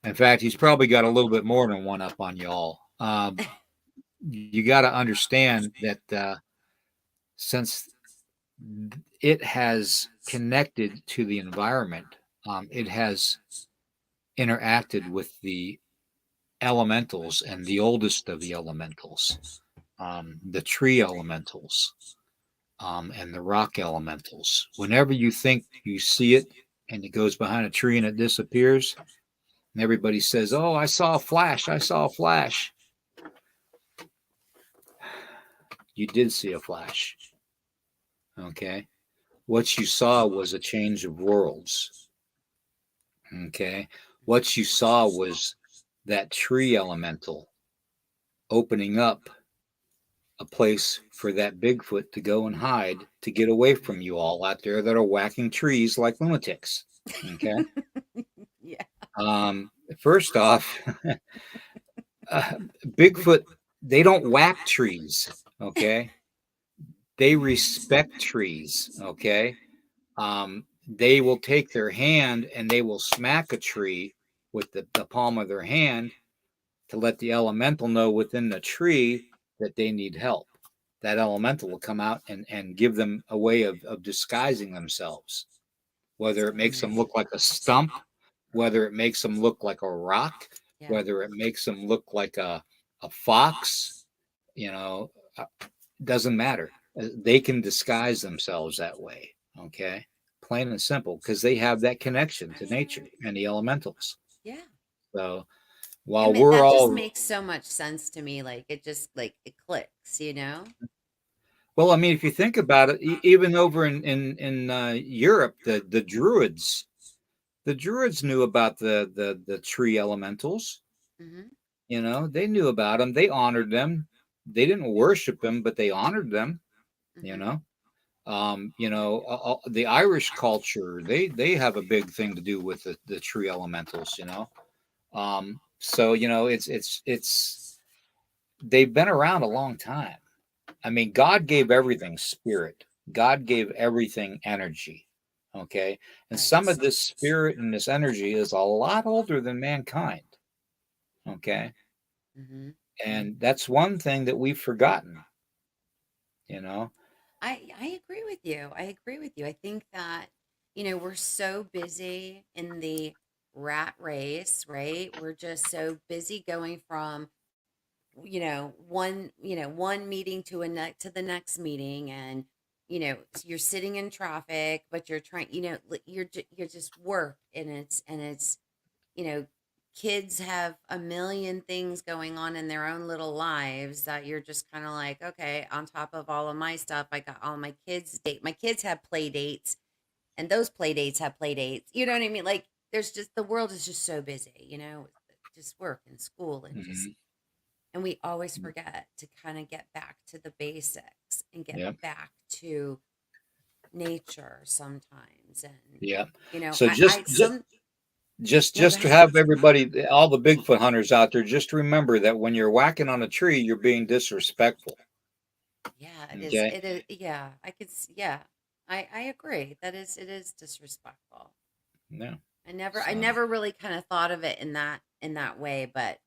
Speaker 6: in fact, he's probably got a little bit more than one up on y'all. You got to understand that since it has connected to the environment, it has interacted with the elementals and the oldest of the elementals, the tree elementals, and the rock elementals. Whenever you think you see it and it goes behind a tree and it disappears, and everybody says, "Oh, I saw a flash. I saw a flash." You did see a flash. Okay. What you saw was a change of worlds. Okay. What you saw was that tree elemental opening up a place for that Bigfoot to go and hide to get away from you all out there that are whacking trees like lunatics. Okay.
Speaker 1: Yeah.
Speaker 6: First off, Bigfoot, they don't whack trees. Okay. They respect trees. Okay. They will take their hand and they will smack a tree with the palm of their hand to let the elemental know within the tree that they need help. That elemental will come out and give them a way of disguising themselves, whether it makes them look like a stump, whether it makes them look like a rock,
Speaker 1: Yeah.
Speaker 6: whether it makes them look like a fox, doesn't matter. They can disguise themselves that way. Okay. Plain and simple, because they have that connection to nature and the elementals.
Speaker 1: Yeah.
Speaker 6: So
Speaker 1: I
Speaker 6: while
Speaker 1: mean,
Speaker 6: we're
Speaker 1: that just
Speaker 6: all
Speaker 1: makes so much sense to me. Like it just like it clicks,
Speaker 6: well, I mean, if you think about it, even over in Europe, the Druids knew about the tree elementals.
Speaker 1: Mm-hmm.
Speaker 6: They knew about them. They honored them. They didn't worship them, but they honored them. You
Speaker 1: Mm-hmm.
Speaker 6: know, the Irish culture, they have a big thing to do with the tree elementals. So it's they've been around a long time. I mean, God gave everything spirit. God gave everything energy. Okay. And
Speaker 1: Right.
Speaker 6: some of this spirit and this energy is a lot older than mankind. Okay.
Speaker 1: Mm-hmm.
Speaker 6: And that's one thing that we've forgotten, you know.
Speaker 1: I agree with you. I agree with you. I think that, we're so busy in the rat race, right? We're just so busy going from, one meeting to to the next meeting, and you're sitting in traffic, but you're trying, you're just work, and it's you know, kids have a million things going on in their own little lives that you're just kind of like, okay, on top of all of my stuff, I got all my kids have play dates, and those play dates have play dates. You know what I mean? Like there's just the world is just so busy, just work and school and
Speaker 6: Mhm.
Speaker 1: and we always forget to kind of get back to the basics and get
Speaker 6: Yep.
Speaker 1: back to nature sometimes. And
Speaker 6: Yep.
Speaker 1: you know,
Speaker 6: So
Speaker 1: I some no, go
Speaker 6: just to
Speaker 1: ahead.
Speaker 6: have everybody, all the Bigfoot hunters out there, just remember that when you're whacking on a tree, you're being disrespectful.
Speaker 1: Yeah, it is.
Speaker 6: Okay.
Speaker 1: It is. Yeah, yeah, I agree. It is disrespectful.
Speaker 6: Yeah.
Speaker 1: I
Speaker 6: So
Speaker 1: never really kind of thought of it in that way, but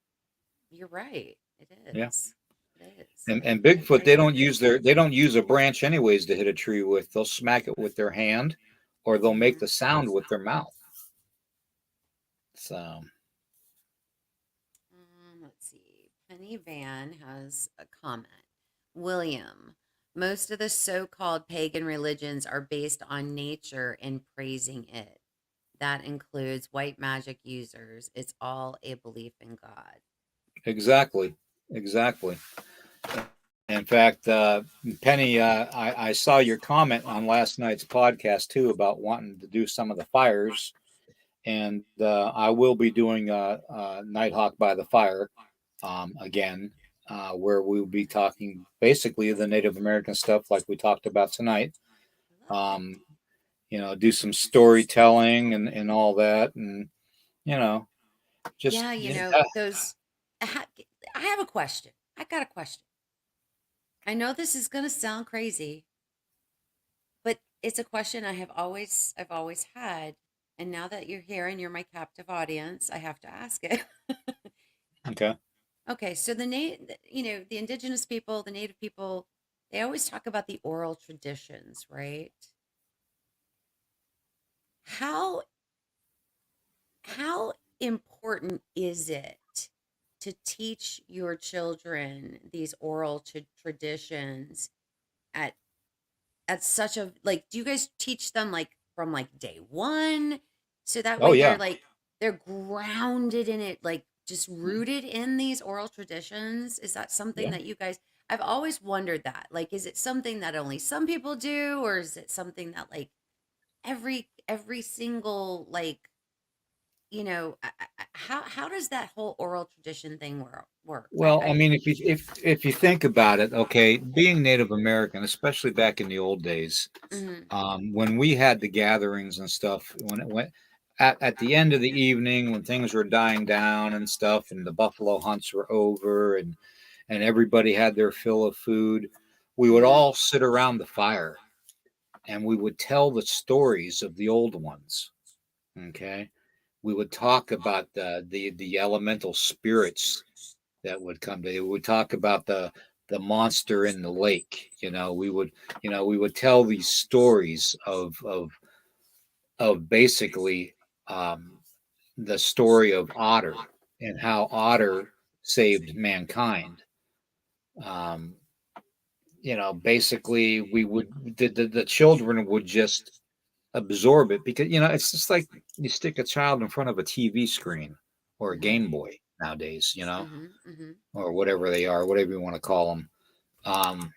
Speaker 1: you're right. It
Speaker 6: yeah.
Speaker 1: is. It is.
Speaker 6: And
Speaker 1: I
Speaker 6: Bigfoot,
Speaker 1: agree.
Speaker 6: they don't use a branch anyways to hit a tree with. They'll smack it with their hand, or they'll make
Speaker 1: Hmm.
Speaker 6: the sound with their mouth. So
Speaker 1: Let's see. Penny Van has a comment. William, most of the so-called pagan religions are based on nature and praising it. That includes white magic users. It's all a belief in God.
Speaker 6: exactly, exactly. In fact, Penny, I saw your comment on last night's podcast too about wanting to do some of the fires, and I will be doing Nighthawk by the Fire again, where we'll be talking basically the Native American stuff like we talked about tonight.
Speaker 1: I love it.
Speaker 6: Um, do some storytelling and all that, and you know, just
Speaker 1: Yeah, those. I have a question. I got a question. I know this is going to sound crazy, but it's a question I've always had. And now that you're here and you're my captive audience, I have to ask it.
Speaker 6: okay.
Speaker 1: Okay, so the indigenous people, the native people, they always talk about the oral traditions, right? How how important is it to teach your children these oral traditions at such a like do you guys teach them like from like day one so that
Speaker 6: Oh
Speaker 1: way
Speaker 6: yeah,
Speaker 1: they're grounded in it, like just rooted in these oral traditions? Is that something
Speaker 6: yeah.
Speaker 1: that you guys I've always wondered that, like, is it something that only some people do, or is it something that like every single like how does that whole oral tradition thing work?
Speaker 6: Well, I mean, if you think about it, okay, being Native American, especially back in the old days,
Speaker 1: Mhm.
Speaker 6: when we had the gatherings and stuff, when it went at the end of the evening, when things were dying down and stuff, and the buffalo hunts were over, and everybody had their fill of food, we would
Speaker 1: Mhm.
Speaker 6: all sit around the fire and we would tell the stories of the old ones. Okay, we would talk about the elemental spirits that would come to. We would talk about the monster in the lake. We would tell these stories of basically um, the story of Otter and how Otter saved mankind. Um, basically we would the children would just absorb it because it's just like you stick a child in front of a TV screen or a
Speaker 1: Mhm.
Speaker 6: Game Boy nowadays,
Speaker 1: Mhm. Mhm.
Speaker 6: or whatever they are, whatever you want to call them. Um,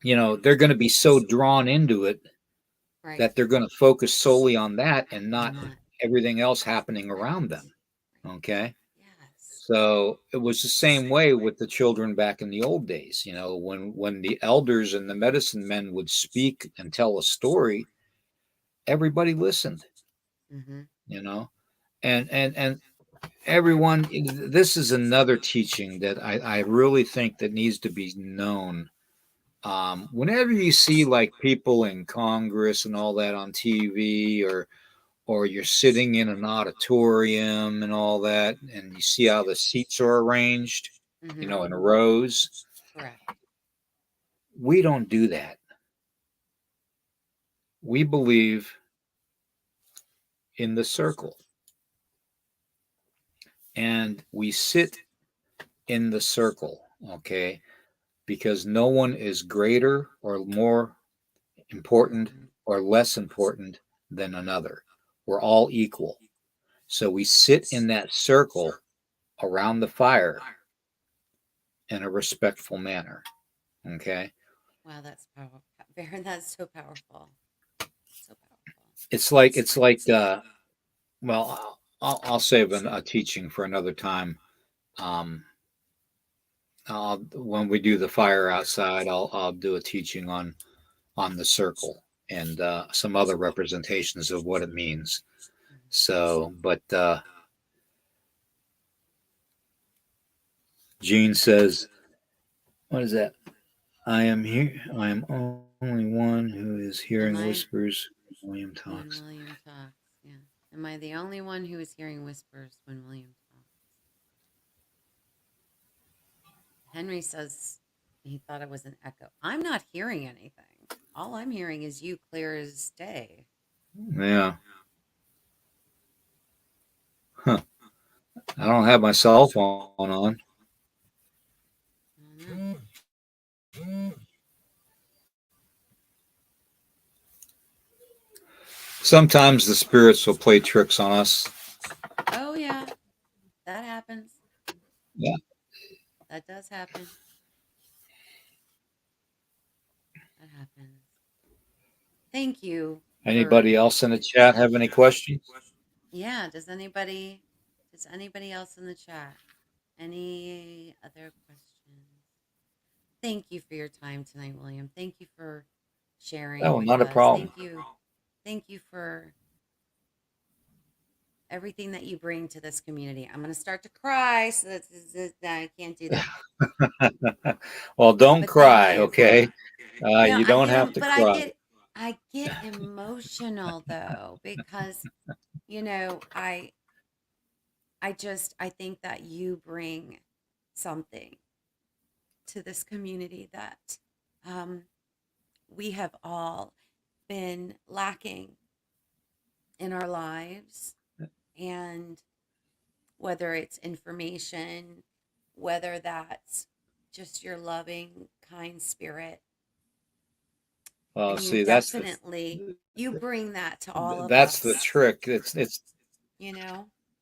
Speaker 6: they're going to be so drawn into it
Speaker 1: Right.
Speaker 6: that they're going to focus solely on that and not
Speaker 1: And that.
Speaker 6: everything else happening around
Speaker 1: Right.
Speaker 6: them. Okay.
Speaker 1: Yes.
Speaker 6: So it was the same way with the children back in the old days. When the elders and the medicine men would speak and tell a story, everybody listened.
Speaker 1: Mhm.
Speaker 6: You know, and everyone. This is another teaching that I really think that needs to be known. Whenever you see like people in Congress and all that on TV, or you're sitting in an auditorium and all that, and you see how the seats are arranged,
Speaker 1: Mhm.
Speaker 6: in rows.
Speaker 1: Correct.
Speaker 6: We don't do that. We believe in the circle, and we sit in the circle, okay? Because no one is greater or more important
Speaker 1: Mhm.
Speaker 6: or less important than another. We're all equal. So we sit in that circle around the fire in a respectful manner, okay?
Speaker 1: Wow, that's powerful. That's so powerful. So powerful.
Speaker 6: It's like Well, I'll save a teaching for another time. Um, when we do the fire outside, I'll do a teaching on the circle and some other representations of what it means. So, but Gene says, "What is that? I am here. I am only one who is hearing whispers." William
Speaker 1: When
Speaker 6: talks.
Speaker 1: William talks, yeah. Am I the only one who is hearing whispers when William talks? Henry says he thought it was an echo. I'm not hearing anything. All I'm hearing is you clear as day.
Speaker 6: Yeah. Huh. I don't have my cell phone on.
Speaker 1: I don't know.
Speaker 6: Sometimes the spirits will play tricks on us.
Speaker 1: Oh, yeah. That happens.
Speaker 6: Yeah.
Speaker 1: That does happen. That happens. Thank you.
Speaker 6: Anybody else in the chat have any questions?
Speaker 1: Yeah. Does anybody else in the chat? Any other questions? Thank you for your time tonight, William. Thank you for sharing
Speaker 6: Oh,
Speaker 1: with
Speaker 6: not a
Speaker 1: us.
Speaker 6: problem.
Speaker 1: Thank you for everything that you bring to this community. I'm going to start to cry, so I can't do that.
Speaker 6: Well, don't
Speaker 1: But
Speaker 6: cry,
Speaker 1: thank you.
Speaker 6: okay?
Speaker 1: No,
Speaker 6: You don't have to cry.
Speaker 1: I get emotional though, because I think that you bring something to this community that we have all been lacking in our lives. And whether it's information, whether that's just your loving, kind spirit.
Speaker 6: Well,
Speaker 1: And
Speaker 6: see,
Speaker 1: you bring that to all of
Speaker 6: that's
Speaker 1: us.
Speaker 6: the trick. It's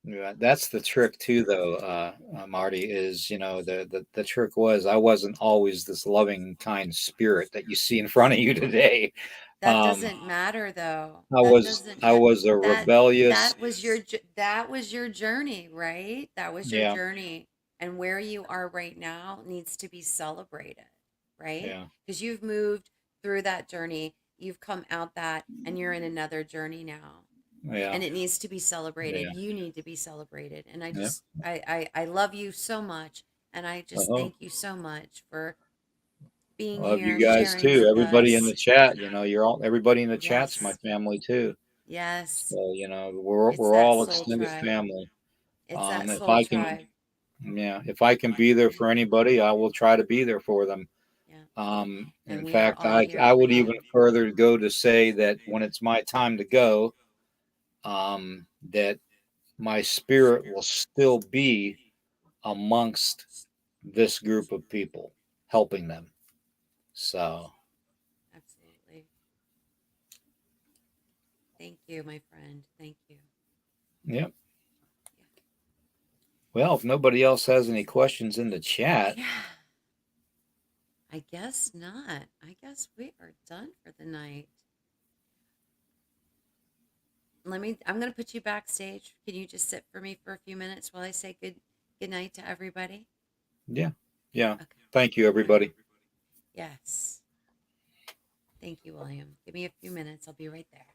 Speaker 1: Yeah,
Speaker 6: that's the trick too, though, Marty. Is the trick was I wasn't always this loving, kind spirit that you see in front of you today.
Speaker 1: that doesn't matter though.
Speaker 6: I was a rebellious.
Speaker 1: That was your journey, right? That was your
Speaker 6: Yeah,
Speaker 1: journey, and where you are right now needs to be celebrated, right?
Speaker 6: yeah,
Speaker 1: Because you've moved through that journey, you've come out that, and you're in another journey now,
Speaker 6: yeah,
Speaker 1: and it needs to be celebrated.
Speaker 6: yeah.
Speaker 1: You need to be celebrated, and
Speaker 6: Yeah.
Speaker 1: I love you so much, and I just
Speaker 6: Uh-huh.
Speaker 1: thank you so much for being
Speaker 6: Love you
Speaker 1: here,
Speaker 6: guys
Speaker 1: sharing
Speaker 6: too.
Speaker 1: with
Speaker 6: Everybody in
Speaker 1: us.
Speaker 6: the chat, everybody in the chat's my
Speaker 1: Yes,
Speaker 6: family too.
Speaker 1: yes.
Speaker 6: So we're
Speaker 1: It's
Speaker 6: we're
Speaker 1: that
Speaker 6: all
Speaker 1: soul
Speaker 6: extended
Speaker 1: tribe.
Speaker 6: family.
Speaker 1: It's that
Speaker 6: If
Speaker 1: soul
Speaker 6: I can,
Speaker 1: tribe.
Speaker 6: yeah, if I can be there for anybody, I will try to be there for them.
Speaker 1: Yeah. And
Speaker 6: In
Speaker 1: we are
Speaker 6: fact,
Speaker 1: all here
Speaker 6: I
Speaker 1: for
Speaker 6: would
Speaker 1: you.
Speaker 6: even further go to say that when it's my time to go, that my spirit will still be amongst this group of people, helping them. So,
Speaker 1: Absolutely. Thank you, my friend. Thank you.
Speaker 6: yep. Well, if nobody else has any questions in the chat,
Speaker 1: Yeah. I guess not. I guess we are done for the night. I'm going to put you backstage. Can you just sit for me for a few minutes while I say good night to everybody?
Speaker 6: yeah.
Speaker 1: Okay.
Speaker 6: Thank you, everybody.
Speaker 1: Yes. Thank you, William. Give me a few minutes. I'll be right there.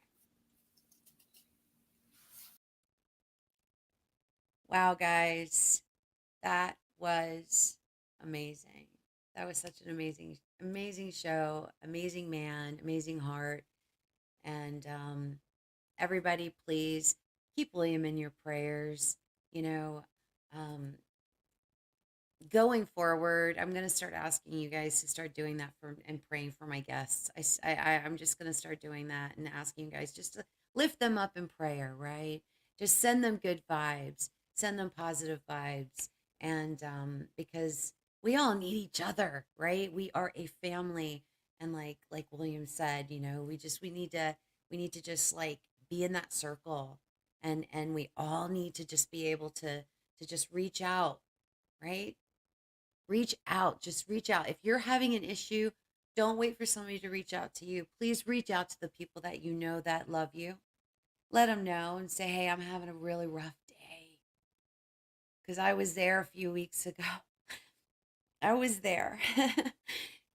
Speaker 1: Wow, guys. That was amazing. That was such an amazing show, amazing man, amazing heart. And everybody, please keep William in your prayers. Going forward, I'm going to start asking you guys to start doing that and praying for my guests. I'm just going to start doing that and asking you guys just to lift them up in prayer, right? Just send them good vibes, send them positive vibes. And because we all need each other, right? We are a family. And like William said, we need to just like be in that circle, and we all need to just be able to just reach out, right? Reach out, just reach out. If you're having an issue, don't wait for somebody to reach out to you. Please reach out to the people that you know that love you, let them know and say, hey, I'm having a really rough day. Because I was there a few weeks ago. I was there.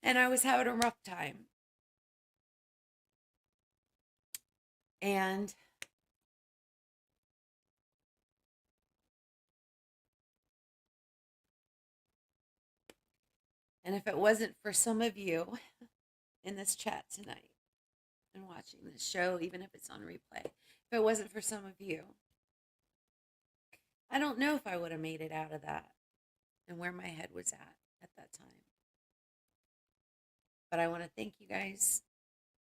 Speaker 1: And I was having a rough time. And if it wasn't for some of you in this chat tonight and watching this show, even if it's on replay, if it wasn't for some of you, I don't know if I would have made it out of that and where my head was at that time. But I want to thank you guys.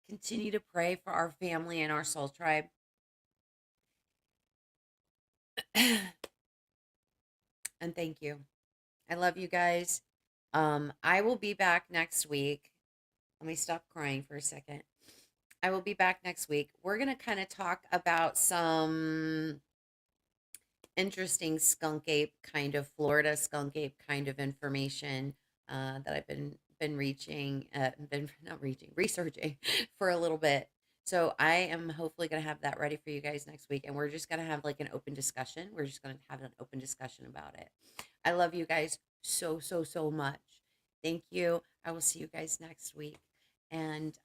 Speaker 1: Continue to pray for our family and our soul tribe. And thank you. I love you guys. I will be back next week. Let me stop crying for a second. I will be back next week. We're going to kind of talk about some interesting skunk ape kind of Florida skunk ape kind of information that I've been researching for a little bit. So I am hopefully going to have that ready for you guys next week, and we're just going to have like an open discussion. We're just going to have an open discussion about it. I love you guys so much. Thank you. I will see you guys next week. And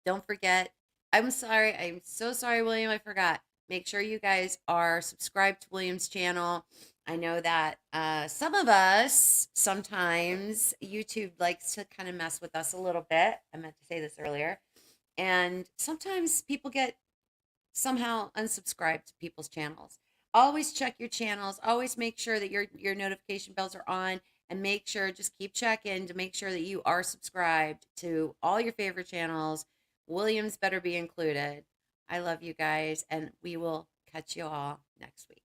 Speaker 1: don't forget, I'm so sorry, William, I forgot. Make sure you guys are subscribed to William's channel. I know that some of us, sometimes YouTube likes to kind of mess with us a little bit. I meant to say this earlier. And sometimes people get somehow unsubscribed to people's channels. Always check your channels. Always make sure that your notification bells are on, and make sure, just keep checking to make sure that you are subscribed to all your favorite channels. Williams better be included. I love you guys, and we will catch you all next week.